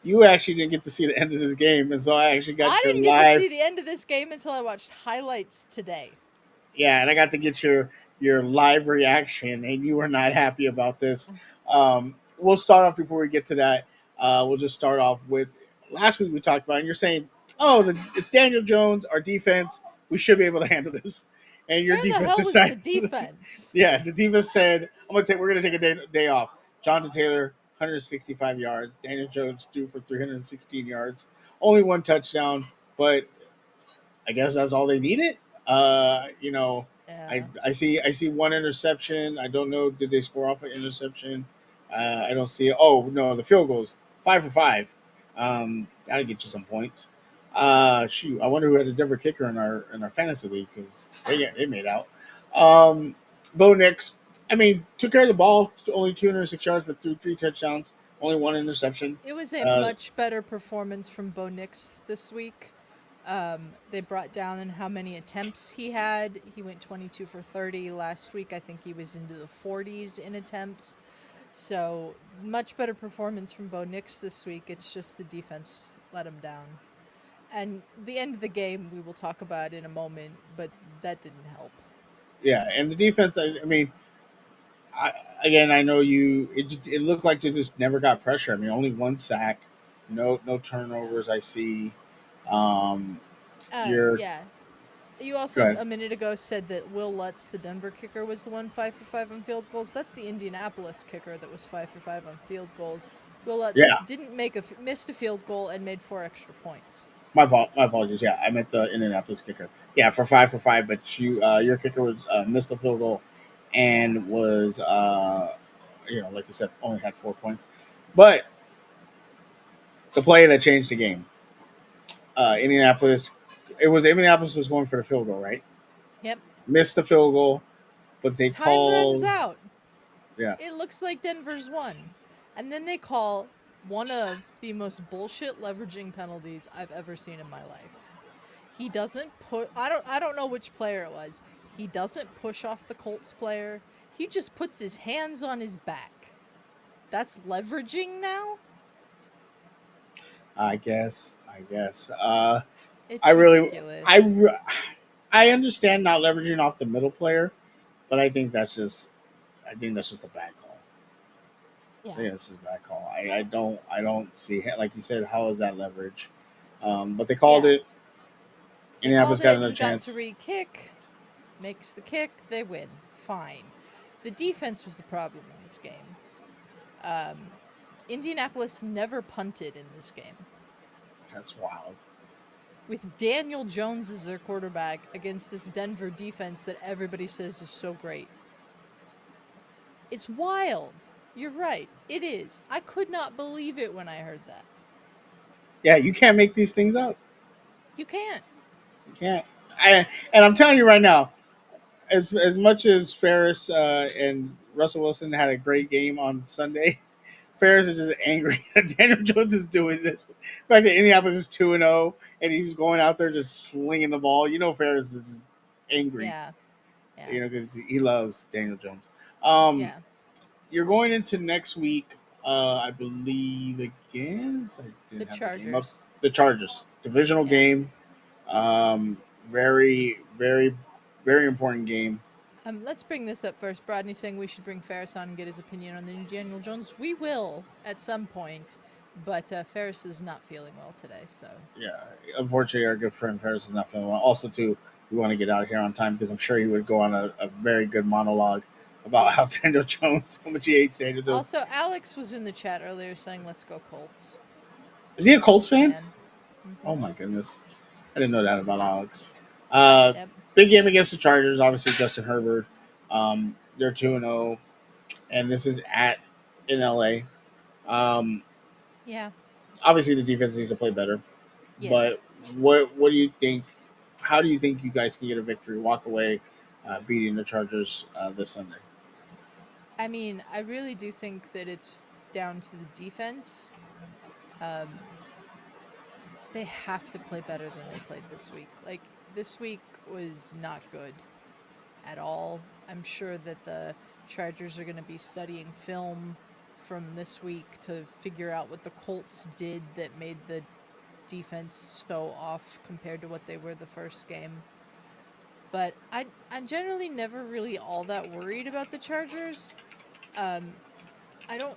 you actually didn't get to see the end of this game. And so I actually got your didn't live. get to see the end of this game until I watched highlights today. Yeah, and I got to get your live reaction, and you were not happy about this. We'll start off before we get to that. We'll just start off with last week we talked about, and you're saying, "Oh, it's Daniel Jones, our defense. We should be able to handle this." And your Where defense the hell decided. was the defense? Yeah, the defense said, we're going to take a day off." Jonathan Taylor, 165 yards. Daniel Jones threw for 316 yards. Only one touchdown, but I guess that's all they needed. Yeah. I see one interception. I don't know. Did they score off an interception? I don't see it. Oh no, the field goals 5 for 5. That'll get you some points. Shoot, I wonder who had a Denver kicker in our fantasy league, because they made out. Bo Nix, took care of the ball. Only 206 yards, but threw 3 touchdowns. Only one interception. It was a much better performance from Bo Nix this week. They brought down in how many attempts he had. He went 22 for 30 last week. I think he was into the 40s in attempts. So much better performance from Bo Nix this week. It's just the defense let him down. And the end of the game we will talk about in a moment, but that didn't help. Yeah, and the defense, I know you. It looked like they just never got pressure. Only one sack, no turnovers. I see. Yeah. You also a minute ago said that Will Lutz, the Denver kicker, was the one 5 for 5 on field goals. That's the Indianapolis kicker that was 5 for 5 on field goals. Will Lutz didn't missed a field goal and made 4 extra points. My apologies. Yeah, I meant the Indianapolis kicker. Yeah, for 5 for 5, but your kicker was missed a field goal and was like you said, only had 4 points. But the play that changed the game, Indianapolis. It was Indianapolis was going for the field goal, right? Yep. Missed the field goal, but they Time runs called. out. Yeah, It looks like Denver's won. And then they call one of the most bullshit leveraging penalties I've ever seen in my life. He doesn't put I don't know which player it was. He doesn't push off the Colts player. He just puts his hands on his back. That's leveraging now? I guess. I guess. I It's really, I, ridiculous. re- I understand not leveraging off the middle player, but I think that's just a bad call. I Yeah. think that's just a bad call. I don't see like you said. How is that leverage? But they called Yeah. it. They Indianapolis called got it. another He got to chance. re-kick, makes the kick, they win. Fine. The defense was the problem in this game. Um, Indianapolis never punted in this game, That's wild. with Daniel Jones as their quarterback against this Denver defense that everybody says is so great. It's wild. You're right. It is. I could not believe it when I heard that. Yeah, you can't make these things up. You can't. You can't. And I'm telling you right now, as much as Ferris and Russell Wilson had a great game on Sunday, Ferris is just angry that Daniel Jones is doing this. The fact that Indianapolis is 2-0 and he's going out there just slinging the ball. You know, Ferris is just angry. Yeah. Yeah. You know, because he loves Daniel Jones. Um, Yeah. you're going into next week, I believe again. So I The didn't have the game up. Chargers. The Chargers divisional Yeah. game. Um, very, very, very important game. Let's bring this up first. Brodny saying we should bring Ferris on and get his opinion on the new Daniel Jones. We will at some point, but Ferris is not feeling well today, so Yeah, unfortunately, our good friend Ferris is not feeling well. Also, too, we want to get out of here on time because I'm sure he would go on a very good monologue about how yes. Daniel Jones, how much he hates Daniel Jones. Also, Alex was in the chat earlier saying let's go Colts. Is he a He's a Colts Colts fan? fan. Mm-hmm. Oh my goodness, I didn't know that about Alex. Uh, Yep. big game against the Chargers. Obviously, Justin Herbert. They're 2-0, and this is at in LA. Um, Yeah. obviously, the defense needs to play better. Yes. But what do you think? How do you think you guys can get a victory, walk away, beating the Chargers this Sunday? I mean, I really do think that it's down to the defense. Um, they have to play better than they played this week. Like, this week was not good at all. I'm sure that the Chargers are going to be studying film from this week to figure out what the Colts did that made the defense so off compared to what they were the first game. But I'm generally never really all that worried about the Chargers. Um, I don't.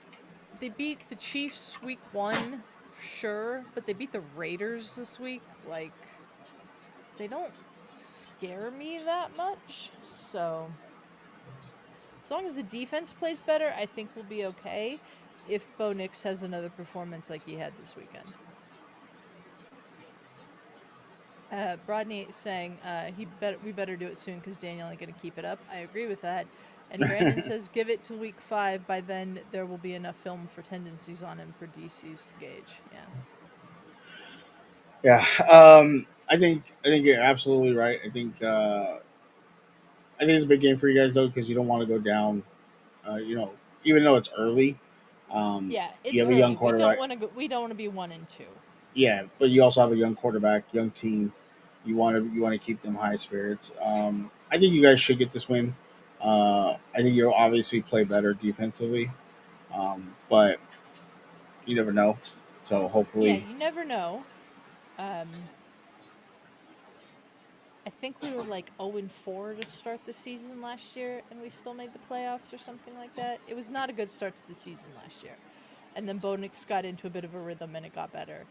They beat the Chiefs week 1 for sure, but they beat the Raiders this week. Like, they don't scare me that much. So as long as the defense plays better, I think we'll be okay. If Bo Nix has another performance like he had this weekend. Brodny saying we better do it soon because Daniel ain't gonna keep it up. I agree with that. And Brandon says give it till week 5. By then there will be enough film for tendencies on him for DCs to gauge. Yeah. Yeah, I think you're absolutely right. I think it's a big game for you guys though because you don't want to go down. You know, even though it's early, Yeah, you it's have a young early. quarterback. We don't want to be 1-2. Yeah, but you also have a young quarterback, young team. You want to keep them high spirits. I think you guys should get this win. I think you'll obviously play better defensively, but you never know. So Yeah, hopefully, you never know. Um, I think we were like 0-4 to start the season last year, and we still made the playoffs or something like that. It was not a good start to the season last year. And then Bo Nix got into a bit of a rhythm and it got better.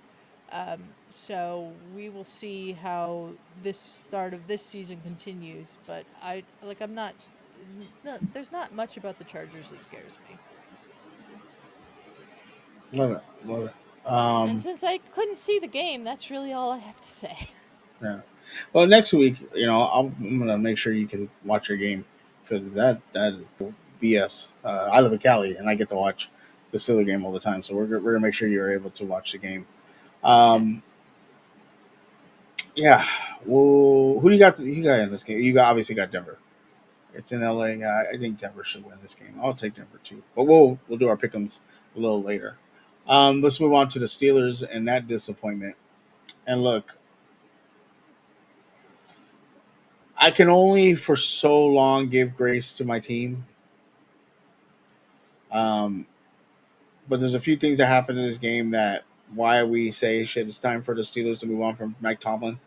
So we will see how this start of this season continues. But I'm not. No, there's not much about the Chargers that scares me. love it, love it. And since I couldn't see the game, that's really all I have to say. Yeah. Well, next week, I'm gonna make sure you can watch your game because that is BS. I live in Cali and I get to watch the Steelers game all the time, so we're gonna make sure you're able to watch the game. Yeah. Um, Yeah. Well, who do you got? You got in this game? You got obviously got Denver. It's in LA. I think Denver should win this game. I'll take Denver too. But we'll do our pick'ems a little later. Let's move on to the Steelers and that disappointment. And look, I can only for so long give grace to my team. Um, but there's a few things that happened in this game that why we say shit. It's time for the Steelers to move on from Mike Tomlin.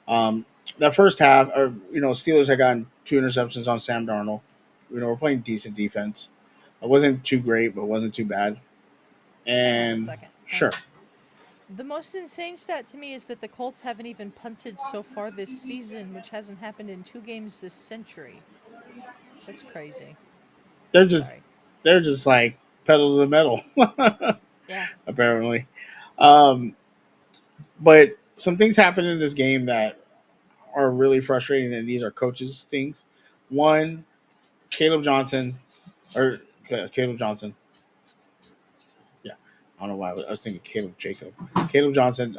Um, that first half, or Steelers had gotten 2 interceptions on Sam Darnold. We're playing decent defense. It wasn't too great, but it wasn't too bad. Hang on a And second. sure, The most insane stat to me is that the Colts haven't even punted so far this season, which hasn't happened in 2 games this century. That's crazy. they're just Sorry. they're just like pedal to the metal, Yeah. apparently. Um, but some things happen in this game that are really frustrating, and these are coaches' things. One, Caleb Johnson, or Caleb Johnson. Yeah, I don't know why I was thinking Caleb Jacob. Caleb Johnson,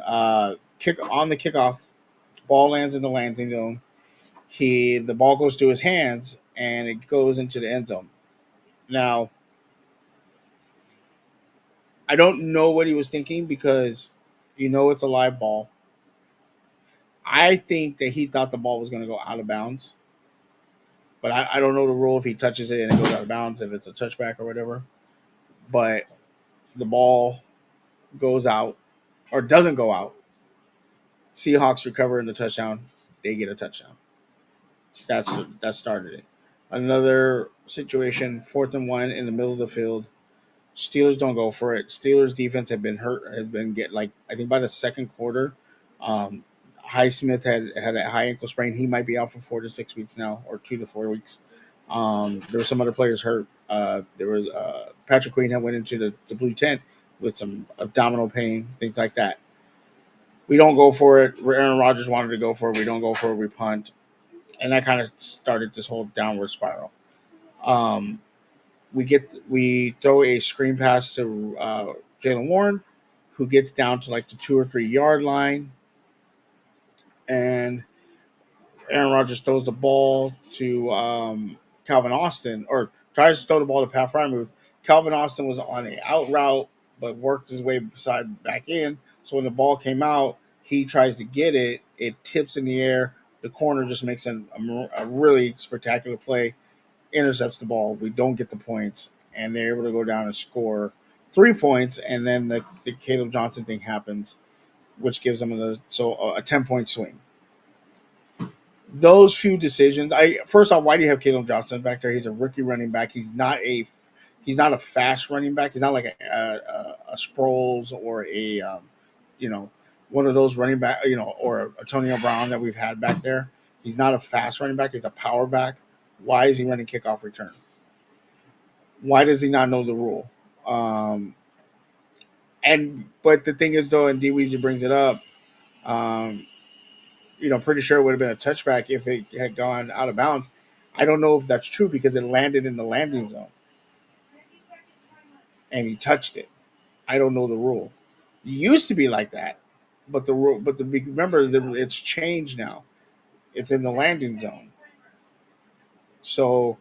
kick on the kickoff, ball lands in the landing zone. The ball goes to his hands and it goes into the end zone. Now, I don't know what he was thinking because it's a live ball. I think that he thought the ball was going to go out of bounds, but I don't know the rule if he touches it and it goes out of bounds, if it's a touchback or whatever. But the ball goes out or doesn't go out. Seahawks recover in the touchdown. They get a touchdown. That started it. Another situation, 4th and 1 in the middle of the field. Steelers don't go for it. Steelers defense had been hurt, has been get like I think by the second quarter. Um, Highsmith had a high ankle sprain. He might be out for 4 to 6 weeks now, or 2 to 4 weeks. There were some other players hurt. There was Patrick Queen that went into the blue tent with some abdominal pain, things like that. We don't go for it. Aaron Rodgers wanted to go for it. We don't go for it. We punt, and that kind of started this whole downward spiral. Um, we throw a screen pass to Jalen Warren, who gets down to like the 2 or 3 yard line, and Aaron Rodgers throws the ball to Calvin Austin, or tries to throw the ball to Pat Frymuth. Calvin Austin was on a out route, but worked his way back in. So when the ball came out, he tries to get it. It tips in the air. The corner just makes a really spectacular play, intercepts the ball. We don't get the points, and they're able to go down and score 3 points. And then the Caleb Johnson thing happens, which gives them a 10-point swing. Those few decisions. First off, why do you have Caleb Johnson back there? He's a rookie running back. He's not a fast running back. He's not like a Sproles or you know, one of those running back, or Antonio Brown that we've had back there. He's not a fast running back. He's a power back. Why is he running kickoff return? Why does he not know the rule? But the thing is though, and D Weezy brings it up. Um, pretty sure it would have been a touchback if it had gone out of bounds. I don't know if that's true because it landed in the landing zone and he touched it. I don't know the rule. It used to be like that, but the rule, remember it's changed now. It's in the landing zone. So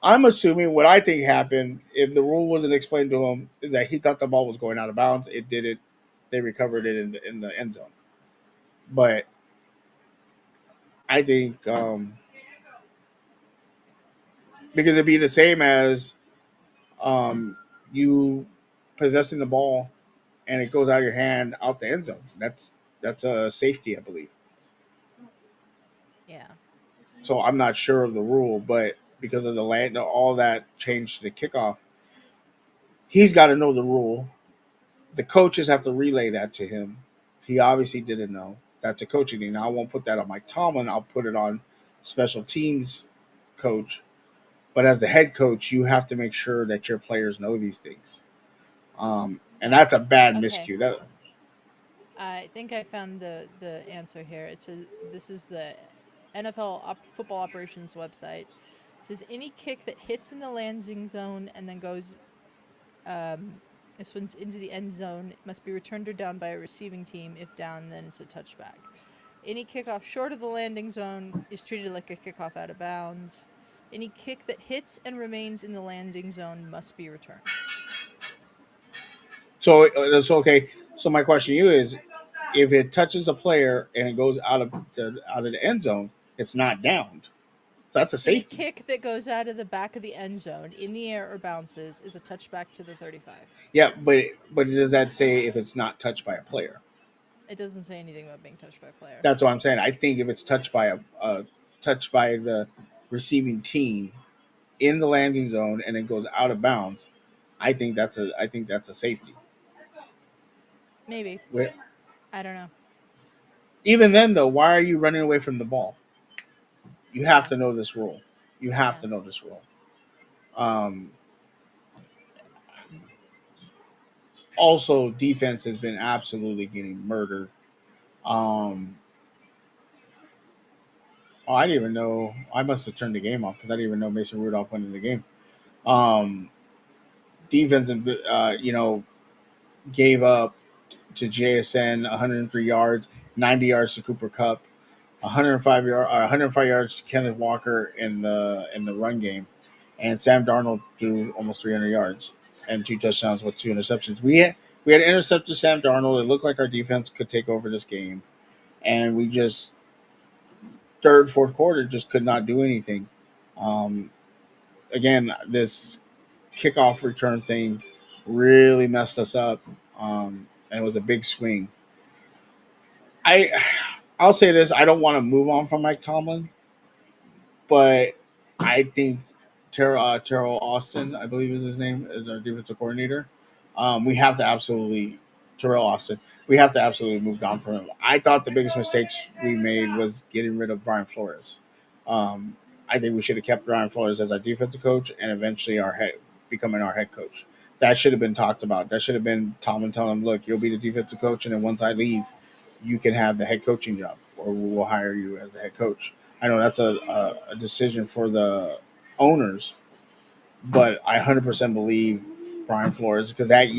I'm assuming what I think happened if the rule wasn't explained to him is that he thought the ball was going out of bounds. It did it. They recovered it in the end zone. But I think because it'd be the same as you possessing the ball and it goes out of your hand out the end zone. That's a safety, I believe. Yeah. So I'm not sure of the rule, but because of the land, all that changed to the kickoff, he's got to know the rule. The coaches have to relay that to him. He obviously didn't know. That's a coaching thing. Now I won't put that on Mike Tomlin. I'll put it on special teams coach. But as the head coach, you have to make sure that your players know these things. And that's a bad Okay. miscue. I think I found the answer here. This is the NFL football operations website. It says any kick that hits in the landing zone and then goes this one's into the end zone must be returned or down by a receiving team. If down, then it's a touchback. Any kickoff short of the landing zone is treated like a kickoff out of bounds. Any kick that hits and remains in the landing zone must be returned. So that's okay. So my question to you is, if it touches a player and it goes out of the end zone, it's not downed. So that's a Any safety. kick that goes out of the back of the end zone in the air or bounces is a touchback to the 35. Yeah, but does that say if it's not touched by a player? It doesn't say anything about being touched by a player. That's what I'm saying. I think if it's touched by touched by the receiving team in the landing zone and it goes out of bounds, I think that's a safety. Maybe. Wait, I don't know. even then though, why are you running away from the ball? You have Yeah. to know this rule. You have Yeah. to know this rule. Um, Also, defense has been absolutely getting murdered. Um, I didn't even know. I must have turned the game off because I didn't even know Mason Rudolph went in the game. Um, Defense, gave up to JSN 103 yards, 90 yards to Cooper Cup, 105 yards to Kenneth Walker in the run game, and Sam Darnold threw almost 300 yards and 2 touchdowns with 2 interceptions. We had intercepted Sam Darnold. It looked like our defense could take over this game, and we just third, fourth quarter just could not do anything. Um, Again, this kickoff return thing really messed us up, and it was a big swing. I I'll say this: I don't want to move on from Mike Tomlin, but I think Terrell Austin, I believe is his name, is our defensive coordinator. We have to absolutely Terrell Austin. We have to absolutely move on from him. I thought the biggest mistakes we made was getting rid of Brian Flores. I think we should have kept Brian Flores as our defensive coach and eventually becoming our head coach. That should have been talked about. That should have been Tomlin telling him, "Look, you'll be the defensive coach, and then once I leave, you can have the head coaching job, or we will hire you as the head coach." I know that's a decision for the owners, but I 100% believe Brian Flores because that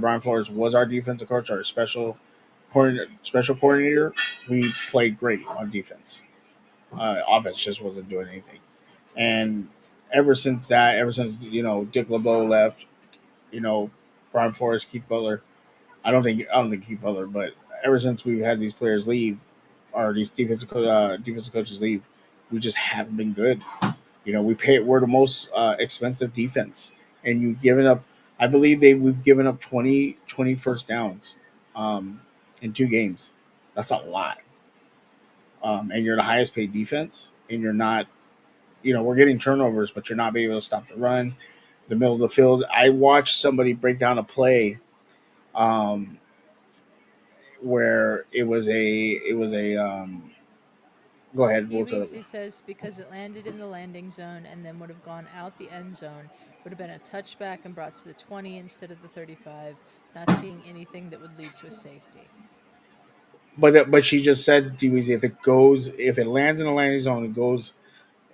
Brian Flores was our defensive coach, our special coordinator. We played great on defense. Offense just wasn't doing anything, and ever since Dick LeBeau left, you know Brian Flores, Keith Butler. I don't think Keith Butler, but ever since we've had these players leave or these defensive coaches leave, we just haven't been good. We're the most expensive defense, and you've given up. I believe we've given up 20 first downs, in 2 games. That's a lot. And you're the highest paid defense, and you're not. We're getting turnovers, but you're not being able to stop the run, the middle of the field. I watched somebody break down a play, um, where it was a. Go ahead. BBC says because it landed in the landing zone and then would have gone out the end zone, would have been a touchback and brought to the 20 instead of the 35, not seeing anything that would lead to a safety. But she just said, if it lands in the landing zone and goes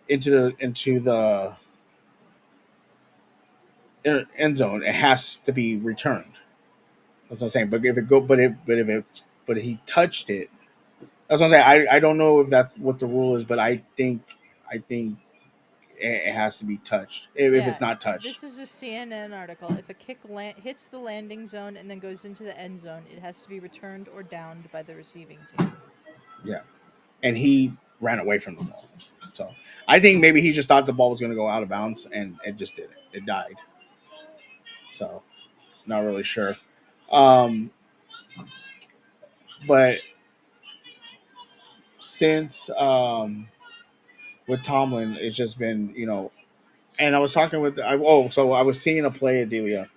into the end zone, it has to be returned. That's what I'm saying. But if he touched it, that's what I'm saying. I don't know if that's what the rule is, but I think it has to be touched. If it's not touched, This is a CNN article. If a kick hits the landing zone and then goes into the end zone, it has to be returned or downed by the receiving team. yeah. And he ran away from the ball, so I think maybe he just thought the ball was going to go out of bounds, and it just didn't. It died. So not really sure. Um, but since with Tomlin, it's just been And I was talking with so I was seeing a play at Delia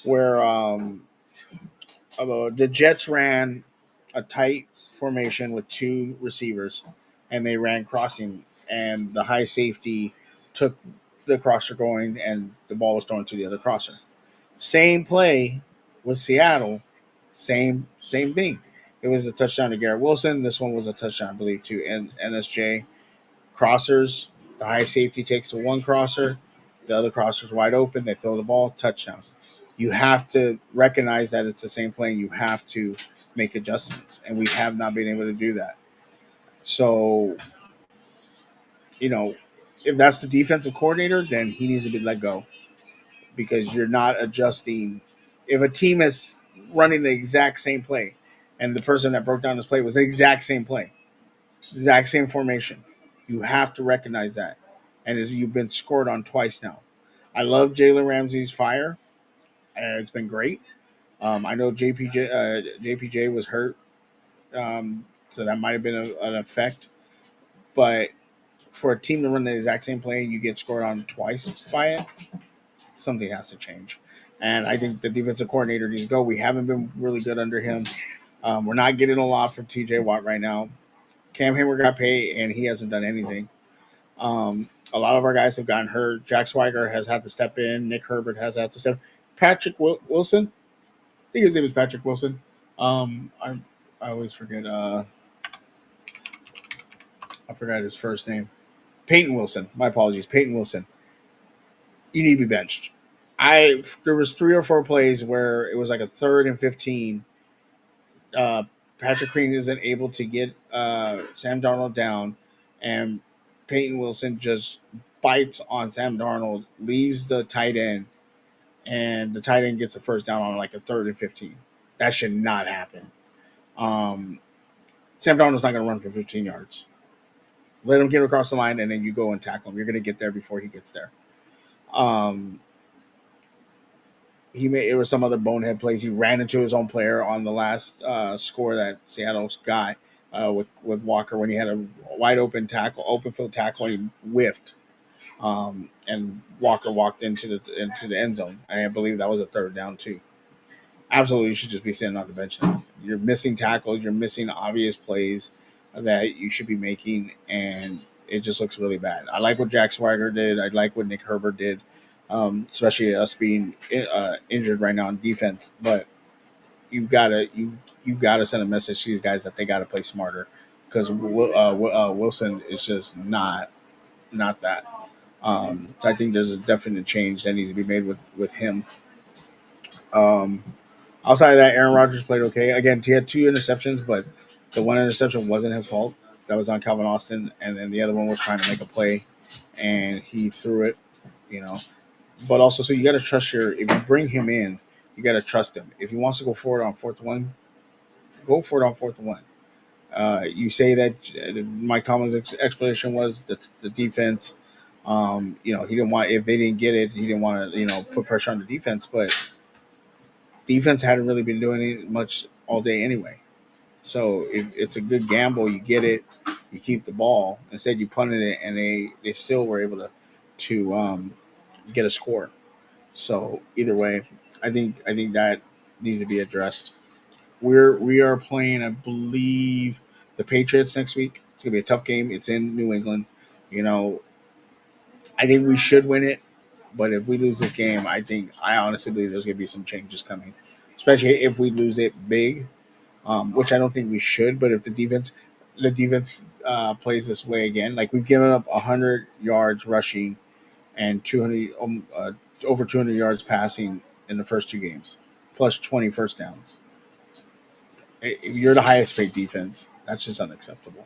where the Jets ran a tight formation with 2 receivers, and they ran crossing, and the high safety took the crosser going, and the ball was thrown to the other crosser. Same play with Seattle, same thing. It was a touchdown to Garrett Wilson. This one was a touchdown, I believe, to NSJ. Crossers, the high safety takes the one crosser, the other crosser's wide open. They throw the ball, touchdown. You have to recognize that it's the same play. And you have to make adjustments, and we have not been able to do that. So, you know, if that's the defensive coordinator, then he needs to be let go because you're not adjusting. If a team is running the exact same play and the person that broke down this play was the exact same play, exact same formation, you have to recognize that. And as you've been scored on twice now. I love Jalen Ramsey's fire. It's been great. I know JPJ was hurt, so that might have been an effect. But for a team to run the exact same play and you get scored on twice by it, something has to change. And I think the defensive coordinator needs to go. We haven't been really good under him. We're not getting a lot from TJ Watt right now. Cam Hayward got paid, and he hasn't done anything. A lot of our guys have gotten hurt. Jack Swagger has had to step in. Nick Herbert has had to step. Patrick Wilson, I think his name is Patrick Wilson. I always forget. I forgot his first name. Peyton Wilson. My apologies, Peyton Wilson. You need to be benched. There was 3 or 4 plays where it was like a 3rd and 15. Uh, Patrick Queen isn't able to get Sam Darnold down, and Peyton Wilson just bites on Sam Darnold, leaves the tight end, and the tight end gets a first down on like a 3rd and 15. That should not happen. Um, Sam Darnold's not going to run for 15 yards. Let him get across the line, and then you go and tackle him. You're going to get there before he gets there. Um, it was some other bonehead plays. He ran into his own player on the last score that Seattle's got with Walker when he had a wide open field tackle, and he whiffed. And Walker walked into the end zone. I believe that was a 3rd down too. Absolutely, you should just be sitting on the bench now. You're missing tackles. You're missing obvious plays that you should be making, and it just looks really bad. I like what Jack Swagger did. I like what Nick Herbert did, especially us being injured right now on defense. But you gotta send a message to these guys that they got to play smarter because Wilson is just not that. So I think there's a definite change that needs to be made with him. Um, Outside of that, Aaron Rodgers played okay. Again, he had 2 interceptions, but the one interception wasn't his fault. That was on Calvin Austin, and then the other one was trying to make a play, and he threw it. You know, but also, so you got to trust if you bring him in, you got to trust him. If he wants to go forward on 4th and 1, go for it on 4th and 1. You say that Mike Tomlin's explanation was the defense. He didn't want, if they didn't get it, he didn't want to put pressure on the defense, but defense hadn't really been doing much all day anyway. So if it's a good gamble, you get it, you keep the ball. Instead, you punted it, and they still were able to get a score. So either way, I think that needs to be addressed. We are playing, I believe, the Patriots next week. It's gonna be a tough game. It's in New England. You know, I think we should win it, but if we lose this game, I honestly believe there's gonna be some changes coming, especially if we lose it big, which I don't think we should. But if the defense plays this way again, like we've given up 100 yards rushing and 200 over 200 yards passing in the first 2 games, plus 20 first downs. If you're the highest paid defense, that's just unacceptable.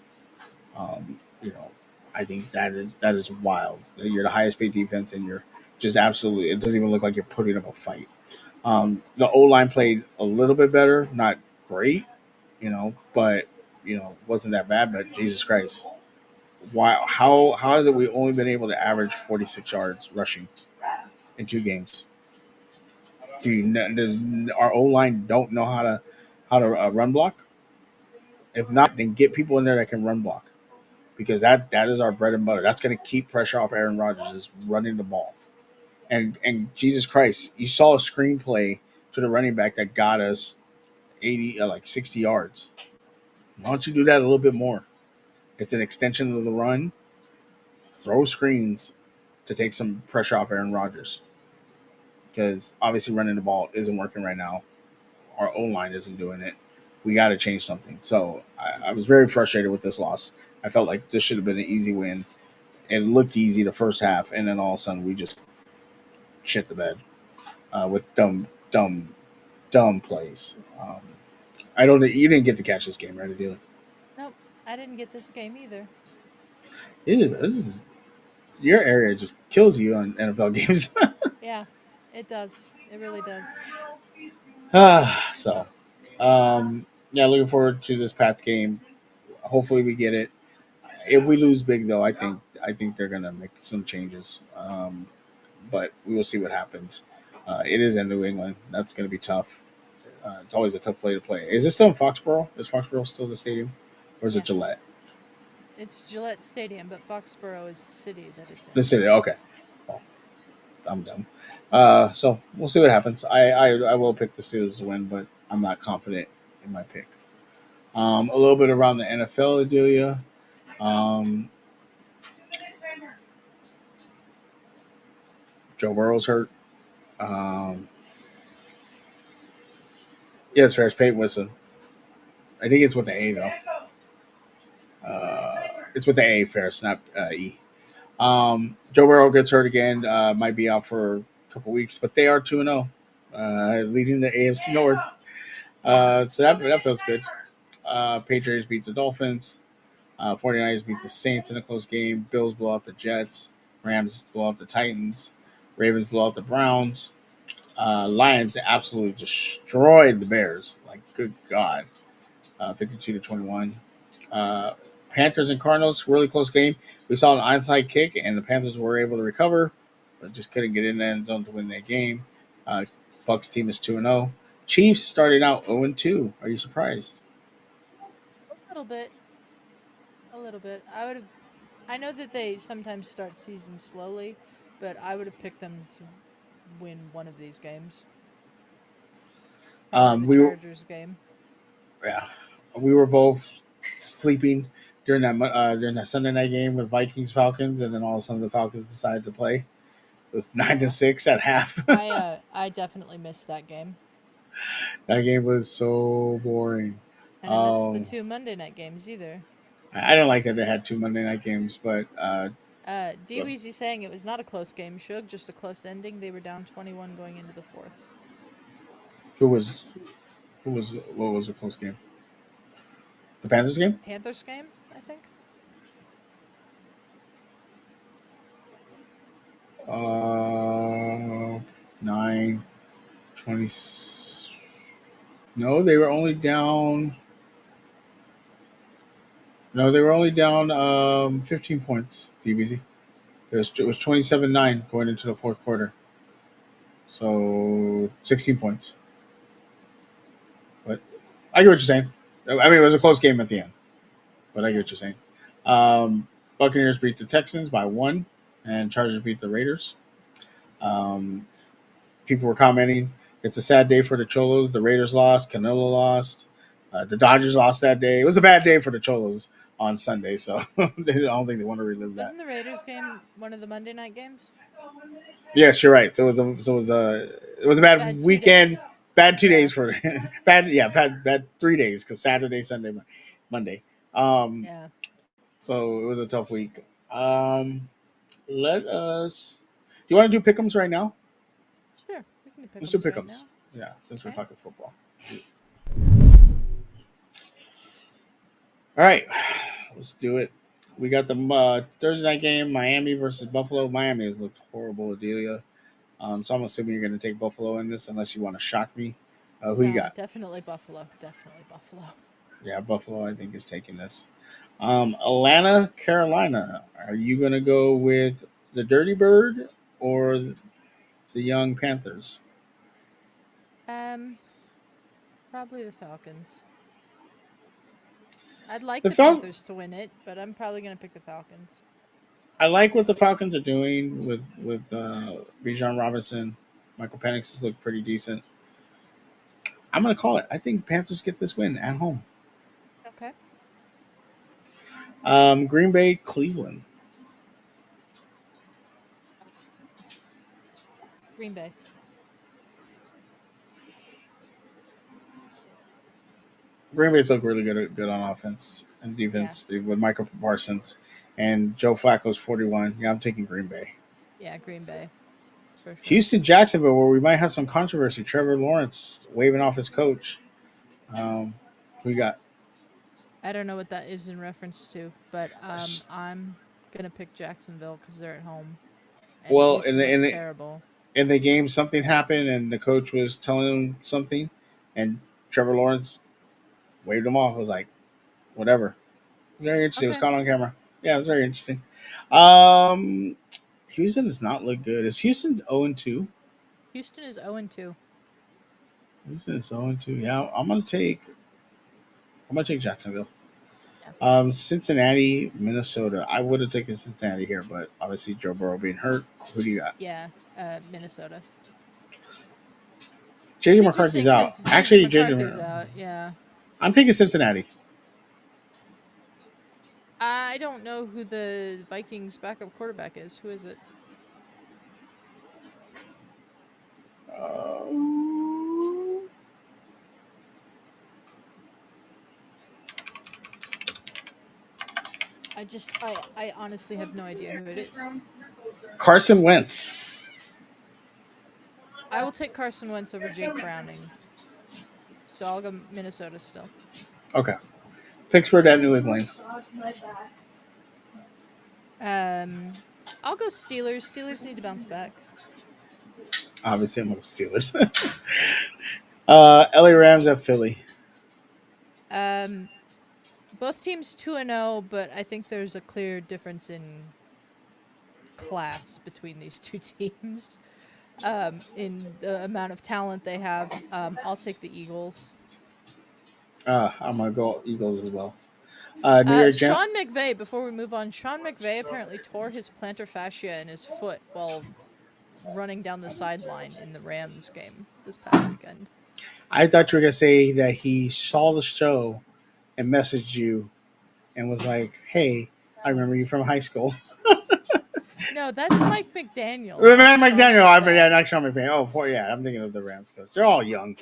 Um, you know, I think that is wild. You're the highest paid defense, and you're just absolutely. It doesn't even look like you're putting up a fight. The O line played a little bit better, not great, but wasn't that bad. But Jesus Christ, why? How has it we only been able to average 46 yards rushing in 2 games? Does our O line don't know how to run block? If not, then get people in there that can run block because that is our bread and butter. That's going to keep pressure off Aaron Rodgers is running the ball. And Jesus Christ, you saw a screenplay to the running back that got us 80 like 60 yards. Why don't you do that a little bit more? It's an extension of the run. Throw screens to take some pressure off Aaron Rodgers because obviously running the ball isn't working right now. Our O line isn't doing it. We got to change something. So I was very frustrated with this loss. I felt like this should have been an easy win. It looked easy the first half, and then all of a sudden we just shit the bed with dumb plays. I don't. You didn't get to catch this game, right, Adela? Nope. I didn't get this game either. This is your area just kills you on NFL games. Yeah, it does. It really does. So, yeah, looking forward to this Pats game. Hopefully, we get it. If we lose big, though, I think they're gonna make some changes. But we will see what happens. It is in New England. That's going to be tough. It's always a tough play to play. Is it still in Foxborough? Is Foxborough still the stadium, or is it Yeah, Gillette? it's Gillette Stadium, but Foxborough is the city that it's The in. city. Okay. Well, I'm dumb. So we'll see what happens. I will pick the Steelers to win, but I'm not confident in my pick. A little bit around the NFL, Adelia. Um, Joe Burrow's hurt. Um, yes, Ferris Payton Wilson. I think it's with the A though. It's with the A, Ferris, not E. Joe Burrow gets hurt again. Might be out for a couple weeks, but they are 2-0, leading the AFC North. So that feels good. Patriots beat the Dolphins. 49ers beat the Saints in a close game. Bills blow out the Jets. Rams blow out the Titans. Ravens blow out the Browns. Lions absolutely destroyed the Bears. Like, good God. 52-21. Uh, Panthers and Cardinals, really close game. We saw an onside kick, and the Panthers were able to recover, but just couldn't get in the end zone to win that game. Bucks team is 2-0. Chiefs started out 0-2. Are you surprised? A little bit. A little bit. I would have. I know that they sometimes start seasons slowly, but I would have picked them to win one of these games. Probably the We were, Chargers game. yeah, we were both sleeping during that Sunday night game with Vikings Falcons, and then all of a sudden the Falcons decided to play. It was 9-6 at half. I definitely missed that game. That game was so boring. And I missed the Um, two Monday night games either. I didn't like that they had two Monday night games, but D Weezy saying it was not a close game, Suge, just a close ending. They were down 21 going into the fourth. who was what was a close game? The Panthers game? Panthers game, I think. Uh, 9, 20. No, they were only down. No, they were only down 15 points. DBZ. It was 27-9 going into the fourth quarter. So 16 points. But I get what you're saying. I mean, it was a close game at the end, but I get Yeah. what you're saying. Um, Buccaneers beat the Texans by 1, and Chargers beat the Raiders. Um, People were commenting, it's a sad day for the Cholos. The Raiders lost. Canelo lost. The Dodgers lost that day. It was a bad day for the Cholos on Sunday, so I don't think they want to relive that. Wasn't the Raiders game one of the Monday night games? Yes, you're right. It was a bad Bad 2 days. weekend, bad 2 days Yeah. for bad 3 days because Saturday, Sunday, Monday. Yeah. So it was a tough week. Let us. Do you want to do pick'ems right now? Sure. We can do Let's do pick'ems right pick'ems. now. Yeah, since we're Okay. talking football. All right, let's do it. We got the Thursday night game, Miami versus Buffalo. Miami has looked horrible, Adelia. So I'm assuming you're going to take Buffalo in this, unless you want to shock me. Who you No, got? definitely Buffalo. Definitely Buffalo. Yeah, Buffalo, I think, is taking this. Atlanta, Carolina. Are you going to go with the Dirty Bird or the Young Panthers? Um, Probably the Falcons. I'd like The the Fal- Panthers to win it, but I'm probably gonna pick the Falcons. I like what the Falcons are doing with Bijan Robinson. Michael Penix has looked pretty decent. I'm going to call it. I think Panthers get this win at home. Okay. Green Bay, Cleveland. Green Bay. Green Bay's look really good on offense and defense with Michael Parsons and Joe Flacco's 41. Yeah, I'm taking Green Bay. Yeah, Green Bay. For sure. Houston, Jacksonville, where we might have some controversy. Trevor Lawrence waving off his coach. Who you got? I don't know what that is in reference to, but I'm gonna pick Jacksonville because they're at home, and Well, in Houston the in looks the terrible. in the game, something happened, and the coach was telling him something, and Trevor Lawrence waved him off. Was like, whatever. It was very interesting. It was Okay, caught on camera. Yeah, it was very interesting. Um, Houston does not look good. Is Houston 0-2? Houston is 0-2. Houston is 0-2. Yeah, I'm gonna take Jacksonville. Yeah, Cincinnati, Minnesota. I would have taken Cincinnati here, but obviously Joe Burrow being hurt. Who do you got? yeah, Minnesota. It's JJ McCarthy's interesting out. because JJ Actually, McCarthy's JJ, out. Yeah, I'm taking Cincinnati. I don't know who the Vikings backup quarterback is. Who is it? Uh, I honestly have no idea who it is. Carson Wentz. I will take Carson Wentz over Jake Browning. So I'll go Minnesota still. Okay. Pittsburgh at New England. I'll go Steelers. Steelers need to bounce back. Obviously, I'm going Steelers. LA Rams at Philly. Both teams 2-0, but I think there's a clear difference in class between these two teams. In the amount of talent they have. I'll take the Eagles. I'm going to go Eagles as well. New York Giants. Sean McVay, before we move on, Sean McVay apparently tore his plantar fascia in his foot while running down the sideline in the Rams game this past weekend. I thought you were going to say that he saw the show and messaged you and was like, hey, I remember you from high school. No, that's Mike McDaniel. Remember McDaniel? Not Sean McVay. Oh, poor, yeah, I'm thinking of the Rams coach. They're all young.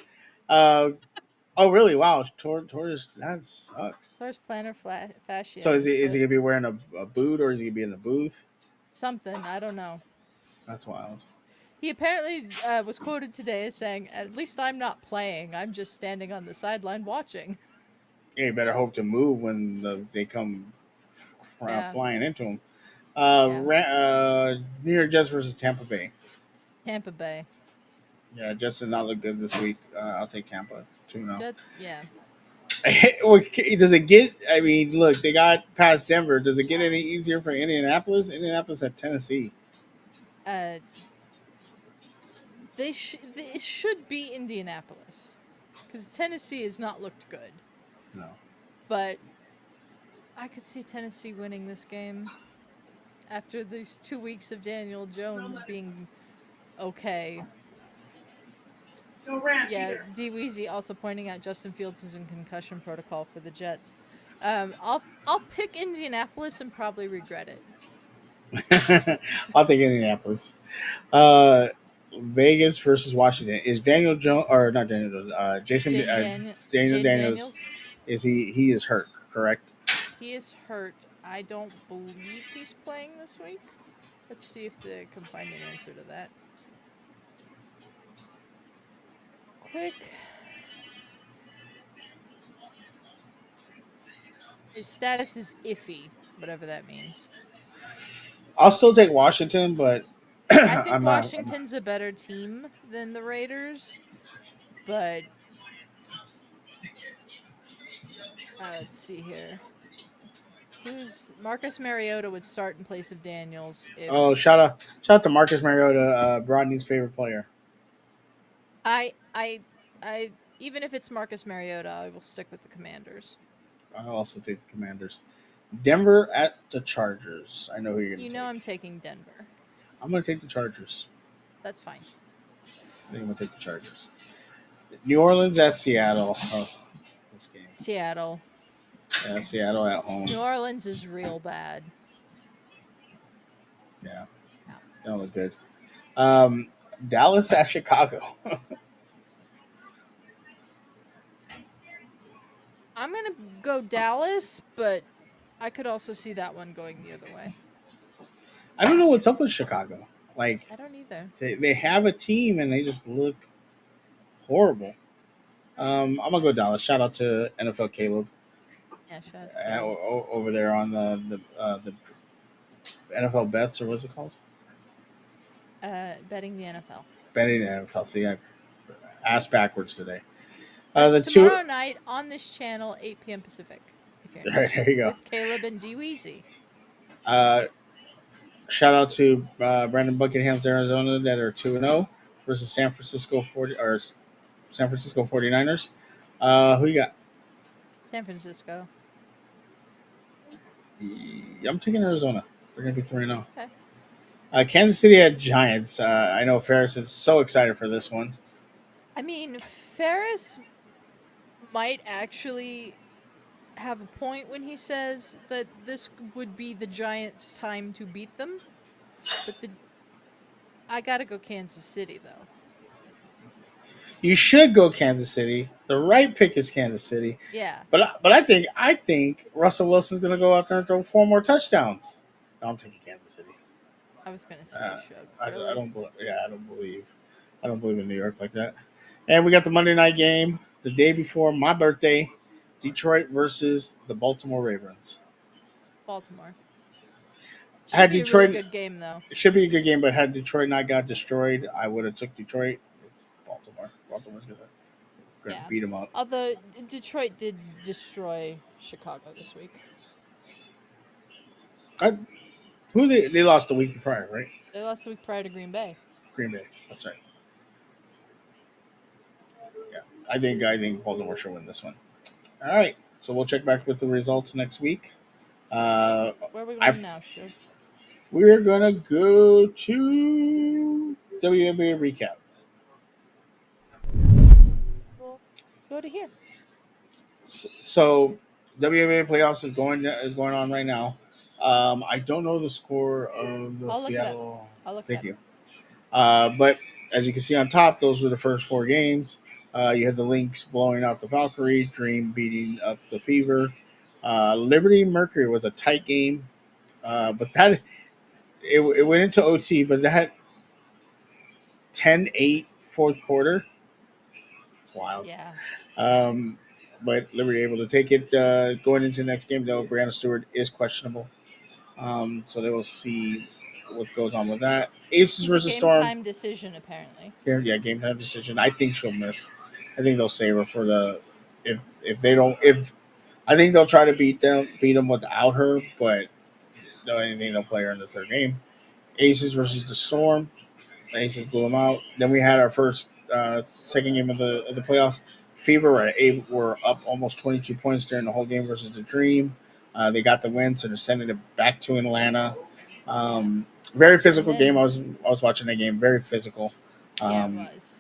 Oh, really? Wow. Torres, that sucks. Torres plantar fascia. So is he going to be wearing a boot or is he going to be in the booth? Something. I don't know. That's wild. He apparently was quoted today as saying, at least I'm not playing. I'm just standing on the sideline watching. Yeah, you better hope to move when they come flying into him. New York Jets versus Tampa Bay. Tampa Bay. Yeah, Jets did not look good this week. I'll take Tampa 2-0. Jets, yeah. Does it get? I mean, look, they got past Denver. Does it get any easier for Indianapolis? Indianapolis at Tennessee. It should be Indianapolis because Tennessee has not looked good. No, but I could see Tennessee winning this game after these 2 weeks of Daniel Jones being okay. Yeah, D Weezy also pointing out Justin Fields is in concussion protocol for the Jets. I'll pick Indianapolis and probably regret it. I'll take Indianapolis. Vegas versus Washington. Is Daniel Jones or not Daniel Jones? Daniel Daniels. Is he is hurt? Correct. He is hurt. I don't believe he's playing this week. Let's see if they can find an answer to that. Quick. His status is iffy, whatever that means. I'll still take Washington, but I think Washington's a better team than the Raiders, but let's see here. Marcus Mariota would start in place of Daniels. Shout out to Marcus Mariota, Brodny's favorite player. I even if it's Marcus Mariota, I will stick with the Commanders. I'll also take the Commanders. Denver at the Chargers. I know who you're going to take. You know I'm taking Denver. I'm going to take the Chargers. That's fine. I think I'm going to take the Chargers. New Orleans at Seattle. Oh, this game. Seattle. Yeah, Seattle at home. New Orleans is real bad. Yeah. They don't look good. Dallas at Chicago. I'm going to go Dallas, but I could also see that one going the other way. I don't know what's up with Chicago. Like, I don't either. They have a team and they just look horrible. I'm going to go Dallas. Shout out to NFL Caleb. Yeah, shout out to Caleb. over there on the NFL bets, or what's it called? Betting the NFL. Betting the NFL. See, I asked backwards today. That's The two. tomorrow night on this channel, 8 p.m. Pacific, if you're Right, there you interested, go. with Caleb and D Weezy. Uh, Shout out to Brandon Buckingham's Arizona that are 2-0 versus San Francisco 49ers. Who you got? San Francisco. I'm taking Arizona. They're going to be 3-0. Okay. Kansas City at Giants. I know Ferris is so excited for this one. I mean, Ferris might actually have a point when he says that this would be the Giants' time to beat them. But I gotta go Kansas City though. You should go Kansas City. The right pick is Kansas City. Yeah, But I think Russell Wilson's going to go out there and throw 4 more touchdowns. No, I'm taking Kansas City. I was gonna say Uh, Suge. I Really? don't believe. Yeah, I don't believe in New York like that. And we got the Monday night game the day before my birthday, Detroit versus the Baltimore Ravens. Baltimore. Should Had be a really Detroit, good game though. it should be a good game, but had Detroit not got destroyed, I would have took Detroit. It's Baltimore. Baltimore's gonna Yeah. beat them up. Although Detroit did destroy Chicago this week. I, who they lost the week prior, right? They lost the week prior to Green Bay. Green Bay. That's right. Yeah, I think Baltimore should win this one. All right, so we'll check back with the results next week. Where are we I going now, Suge? We're gonna go to WNBA recap. Well, go to here. So WNBA playoffs is going on right now. I don't know the score of the I'll look it up. Seattle. I'll look it Thank up. you. But as you can see on top, those were the first 4 games. You had the Lynx blowing out the Valkyrie, Dream beating up the Fever. Liberty Mercury was a tight game, but it went into OT, but that 10-8 fourth quarter. It's wild. Yeah. Um, but Liberty able to take it. Going into the next game, though, Brianna Stewart is questionable. So they will see what goes on with that. Aces It's a versus game Storm. time decision, apparently. Yeah, game time decision. I think she'll miss. I think they'll save her for the if they don't if I think they'll try to beat them without her, but no anything they'll play her in the third game. Aces versus the Storm. The Aces blew them out. Then we had our first second game of the playoffs. Fever were up almost 22 points during the whole game versus the Dream. They got the win, so they're sending it back to Atlanta. Very physical game. I was watching that game. Very physical. Yeah, it was.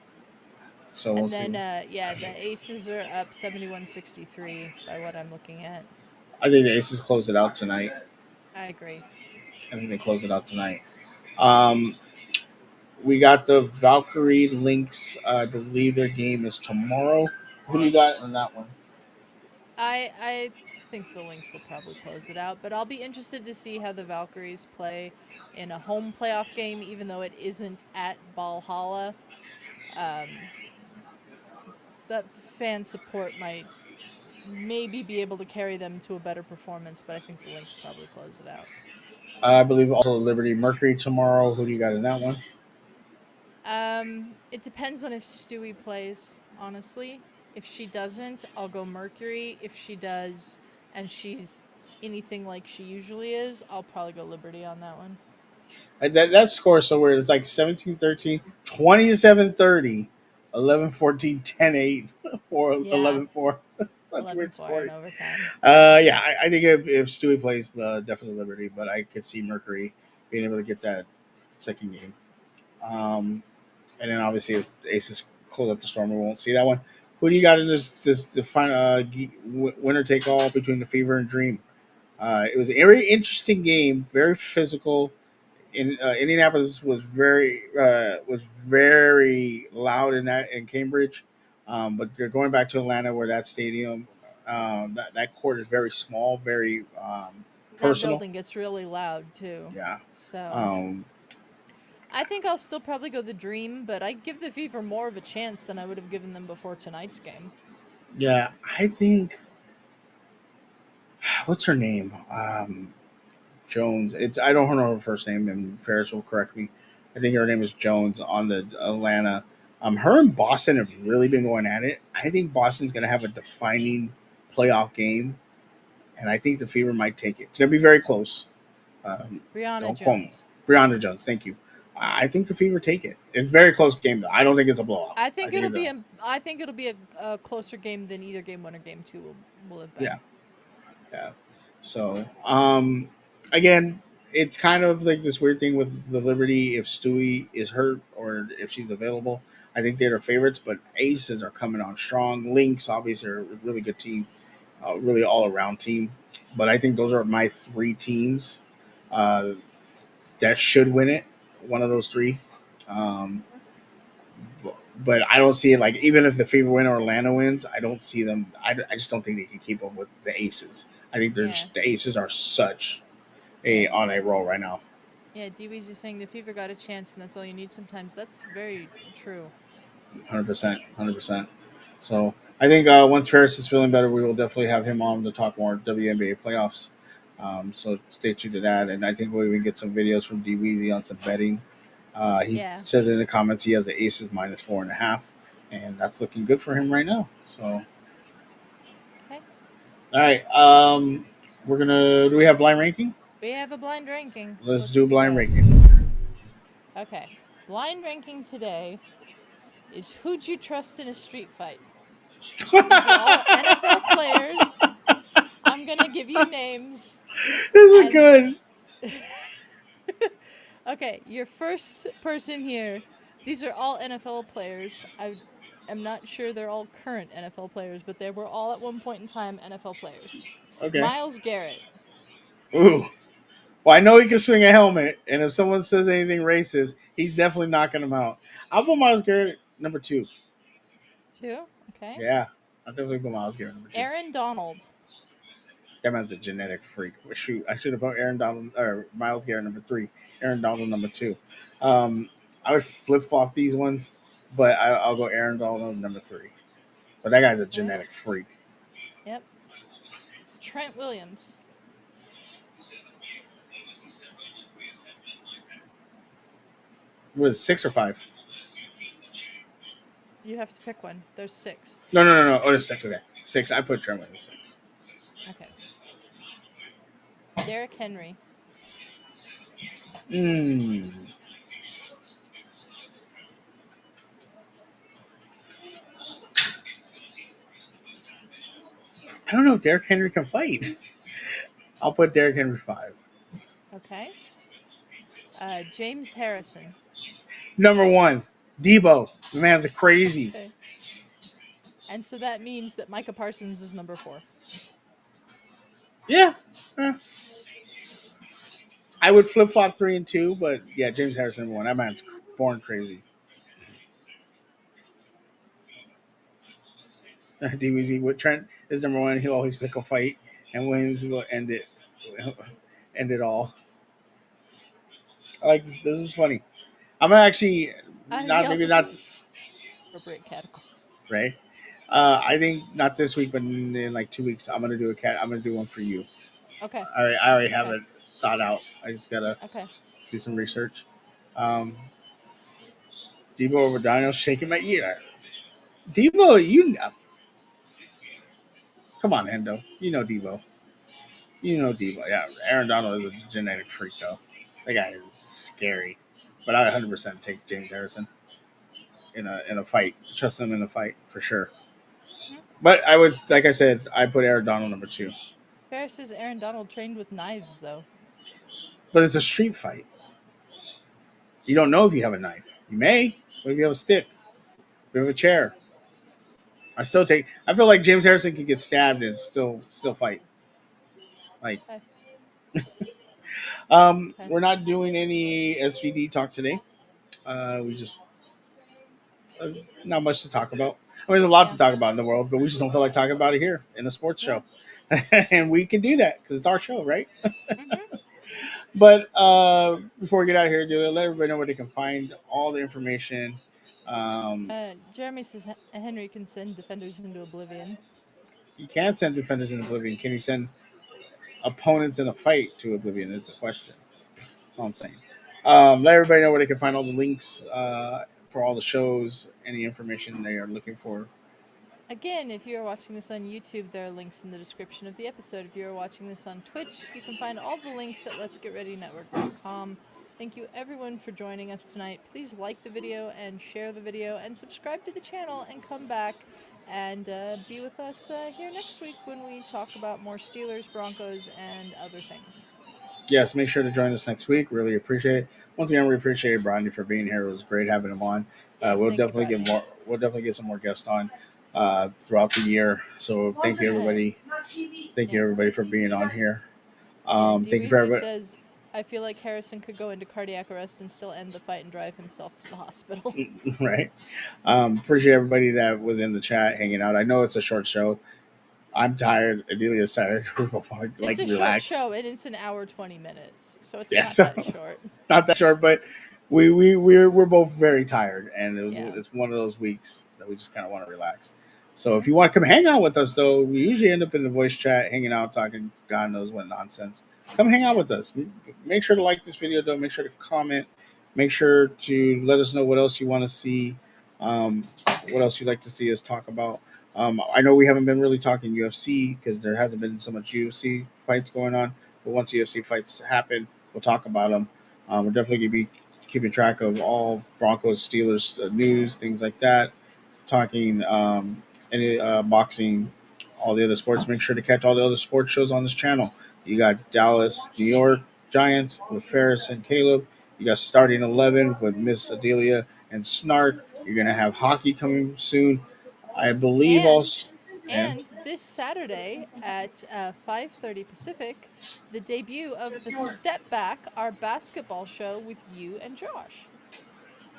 So we'll And then, see. the Aces are up 71-63 by what I'm looking at. I think the Aces close it out tonight. I agree. I think they close it out tonight. We got the Valkyrie Lynx. I believe their game is tomorrow. Who do you got on that one? I think the Lynx will probably close it out, but I'll be interested to see how the Valkyries play in a home playoff game, even though it isn't at Valhalla. That fan support might maybe be able to carry them to a better performance, but I think the Lynx probably close it out. I believe also Liberty Mercury tomorrow. Who do you got in that one? It depends on if Stewie plays, honestly. If she doesn't, I'll go Mercury. If she does, and she's anything like she usually is, I'll probably go Liberty on that one. That score is so weird. It's like 17-13, 27-30, 11-14, 10-8, or 11-4. 11-4 in overtime. Yeah, I think if Stewie plays, definitely Liberty, but I could see Mercury being able to get that second game. And then obviously if the Aces close up the Storm, we won't see that one. Who do you got in the final winner take all between the Fever and Dream? It was a very interesting game, very physical. Indianapolis was very loud in Cambridge, but you're going back to Atlanta where that stadium, that court is very small, very personal. That building gets really loud too. Yeah. So I think I'll still probably go the Dream, but I'd give the Fever more of a chance than I would have given them before tonight's game. Yeah, I think what's her name? Jones. It's I don't know her first name, and Ferris will correct me. I think her name is Jones on the Atlanta. Her and Boston have really been going at it. I think Boston's going to have a defining playoff game, and I think the Fever might take it. It's going to be very close. Brianna Don't quote me. Jones. Brianna Jones. Thank you. I think the Fever take it. It's a very close game though. I don't think it's a blowout. I I think think it'll it's be a I think it'll be a closer game than either game one or game two will have yeah. been. Yeah. So, again, it's kind of like this weird thing with the Liberty. If Stewie is hurt or if she's available, I think they're the favorites. But Aces are coming on strong. Lynx, obviously, are a really good team, really all around team. But I think those are my three teams uh, that should win it. One of those three. Um, but I don't see it like even if the Fever win or Atlanta wins, I don't see them. I just don't think they can keep up with the Aces. I think Yeah. the Aces are such a Yeah. on a roll right now. Yeah, DW's is saying the Fever got a chance and that's all you need sometimes. That's very true. 100%, 100%. So I think once Ferris is feeling better, we will definitely have him on to talk more WNBA playoffs. So stay tuned to that, and I think we'll even get some videos from D Weezy on some betting. He Yeah. says in the comments he has the Aces minus 4.5, and that's looking good for him right now. So Okay. all right, we're gonna do we have blind ranking? We have a blind ranking. So Let's let's do do blind that. ranking. Okay. Blind ranking today is who'd you trust in a street fight? These are all NFL players. I'm going to give you names. This is And good. okay, your first person here. These are all NFL players. I am not sure they're all current NFL players, but they were all at one point in time NFL players. Okay. Myles Garrett. Ooh. Well, I know he can swing a helmet, and if someone says anything racist, he's definitely knocking him out. I'll put Miles Garrett number 2. 2. Okay. Yeah, I'll definitely put Miles Garrett number 2. Aaron Donald. That man's a genetic freak. Well, shoot, I should have put Aaron Donald or Miles Garrett number 3, Aaron Donald number 2. Um, I would flip flop these ones, but I'll go Aaron Donald number 3. But that guy's a Okay. genetic freak. Yep. Trent Williams. Was it 6 or 5? You have to pick one. There's 6. No. Oh, it's 6. Okay, 6. I put Trent Williams 6. Okay. Derrick Henry. Hmm. I don't know if Derrick Henry can fight. I'll put Derrick Henry 5. Okay. James Harrison. Number 1, Debo. The man's a crazy. Okay. And so that means that Micah Parsons is number 4. Yeah. I would flip flop 3 and 2, but yeah, James Harrison number 1. That man's born crazy. DWZ with Trent is number 1. He'll always pick a fight, and Williams will end it. End it all. I like this. This is funny. I'm gonna actually He not maybe also not said appropriate category. right. I think not this week, but in like 2 weeks, I'm gonna do a cat. I'm gonna do one for you. Okay. I already have Okay. it thought out. I just gotta Okay. do some research. Debo over Dino shaking my ear. Debo, you know. Come on, Endo. You know Debo. You know Debo. Yeah, Aaron Donald is a genetic freak, though. That guy is scary. But I 100% take James Harrison in a fight. Trust him in a fight for sure. Mhm. But I would, like I said, I put Aaron Donald number 2. Ferris says Aaron Donald trained with knives, though. But it's a street fight. You don't know if you have a knife. You may. What if you have a stick? What if you have a chair? I still take. I feel like James Harrison could get stabbed and still fight. Like, Okay. Okay. we're not doing any SVD talk today. We just not much to talk about. I mean, there's a lot to Yeah. talk about in the world, but we just don't feel like talking about it here in a sports Yeah. show, and we can do that because it's our show, right? Mm-hmm. But before we get out of here, do let everybody know where they can find all the information. Um, Jeremy says Henry can send defenders into oblivion. you can send defenders in oblivion. Can he send opponents in a fight to oblivion is the question. That's all I'm saying. Let everybody know where they can find all the links for all the shows, any information they are looking for. Again, if you're watching this on YouTube, there are links in the description of the episode. If you're watching this on Twitch, you can find all the links at letsgetreadynetwork.com. Thank you everyone for joining us tonight. Please like the video and share the video and subscribe to the channel and come back and be with us here next week when we talk about more Steelers, Broncos, and other things. Yes, make sure to join us next week. Really appreciate it. Once again, we appreciate Brodny for being here. It was great having him on. Yeah, We'll thank you, definitely get Brodny. more. We'll definitely get some more guests on throughout the year. So thank you everybody. Thank you everybody for being on here. Thank you for everybody. Says, I feel like Harrison could go into cardiac arrest and still end the fight and drive himself to the hospital. Right. Appreciate everybody that was in the chat hanging out. I know it's a short show. I'm tired. Adelia's tired. It's a relax. short show and it's an hour 20 minutes, so it's not that short. Not that short, but we're both very tired, and it's one of those weeks that we just kind of want to relax. So if you want to come hang out with us, though, we usually end up in the voice chat, hanging out, talking God knows what nonsense. Come hang out with us. Make sure to like this video, though. Make sure to comment. Make sure to let us know what else you want to see. What else you'd like to see us talk about. I know we haven't been really talking UFC because there hasn't been so much UFC fights going on. But once UFC fights happen, we'll talk about them. We're definitely going to be keeping track of all Broncos, Steelers news, things like that. Talking any boxing, all the other sports. Make sure to catch all the other sports shows on this channel. You got Dallas, New York Giants with Ferris and Caleb. You got Starting 11 with Miss Adelia and Snark. You're going to have hockey coming soon. I believe also. And this Saturday at 5:30 Pacific, the debut of the Step Back, our basketball show with you and Josh.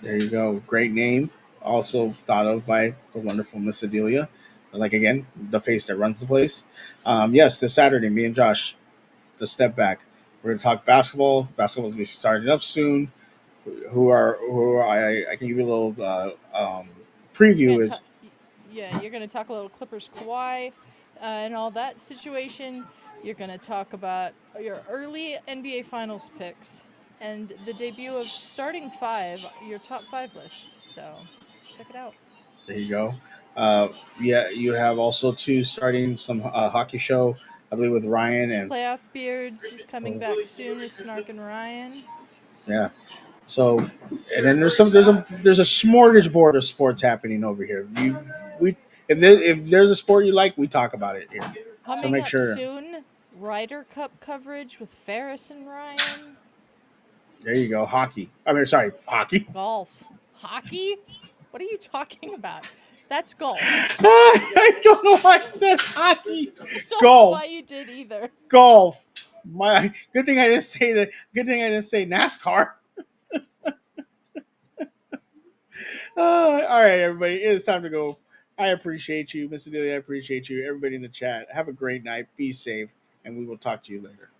There you go. Great name. Also thought of by the wonderful Miss Adelia. Like, again, the face that runs the place. Yes, this Saturday, me and Josh, the Step Back. We're going to talk basketball. Basketball will be starting up soon. I can give you a little preview. You're going to talk a little Clippers Kawhi and all that situation. You're going to talk about your early NBA Finals picks and the debut of Starting 5, your top 5 list. So check it out. There you go. You have also starting some hockey show, I believe, with Ryan and Playoff Beards is coming back soon with Snark and Ryan. Yeah. So, and then there's a smorgasbord of sports happening over here. If there's a sport you like, we talk about it here. Coming up soon, Ryder Cup coverage with Ferris and Ryan. There you go. Hockey. Hockey. Golf. Hockey? What are you talking about? That's golf. I don't know why I said hockey. Don't know why you did either. Golf. Good thing I didn't say NASCAR. All right, everybody. It is time to go. I appreciate you, Miss Adelia. I appreciate you. Everybody in the chat. Have a great night. Be safe, and we will talk to you later.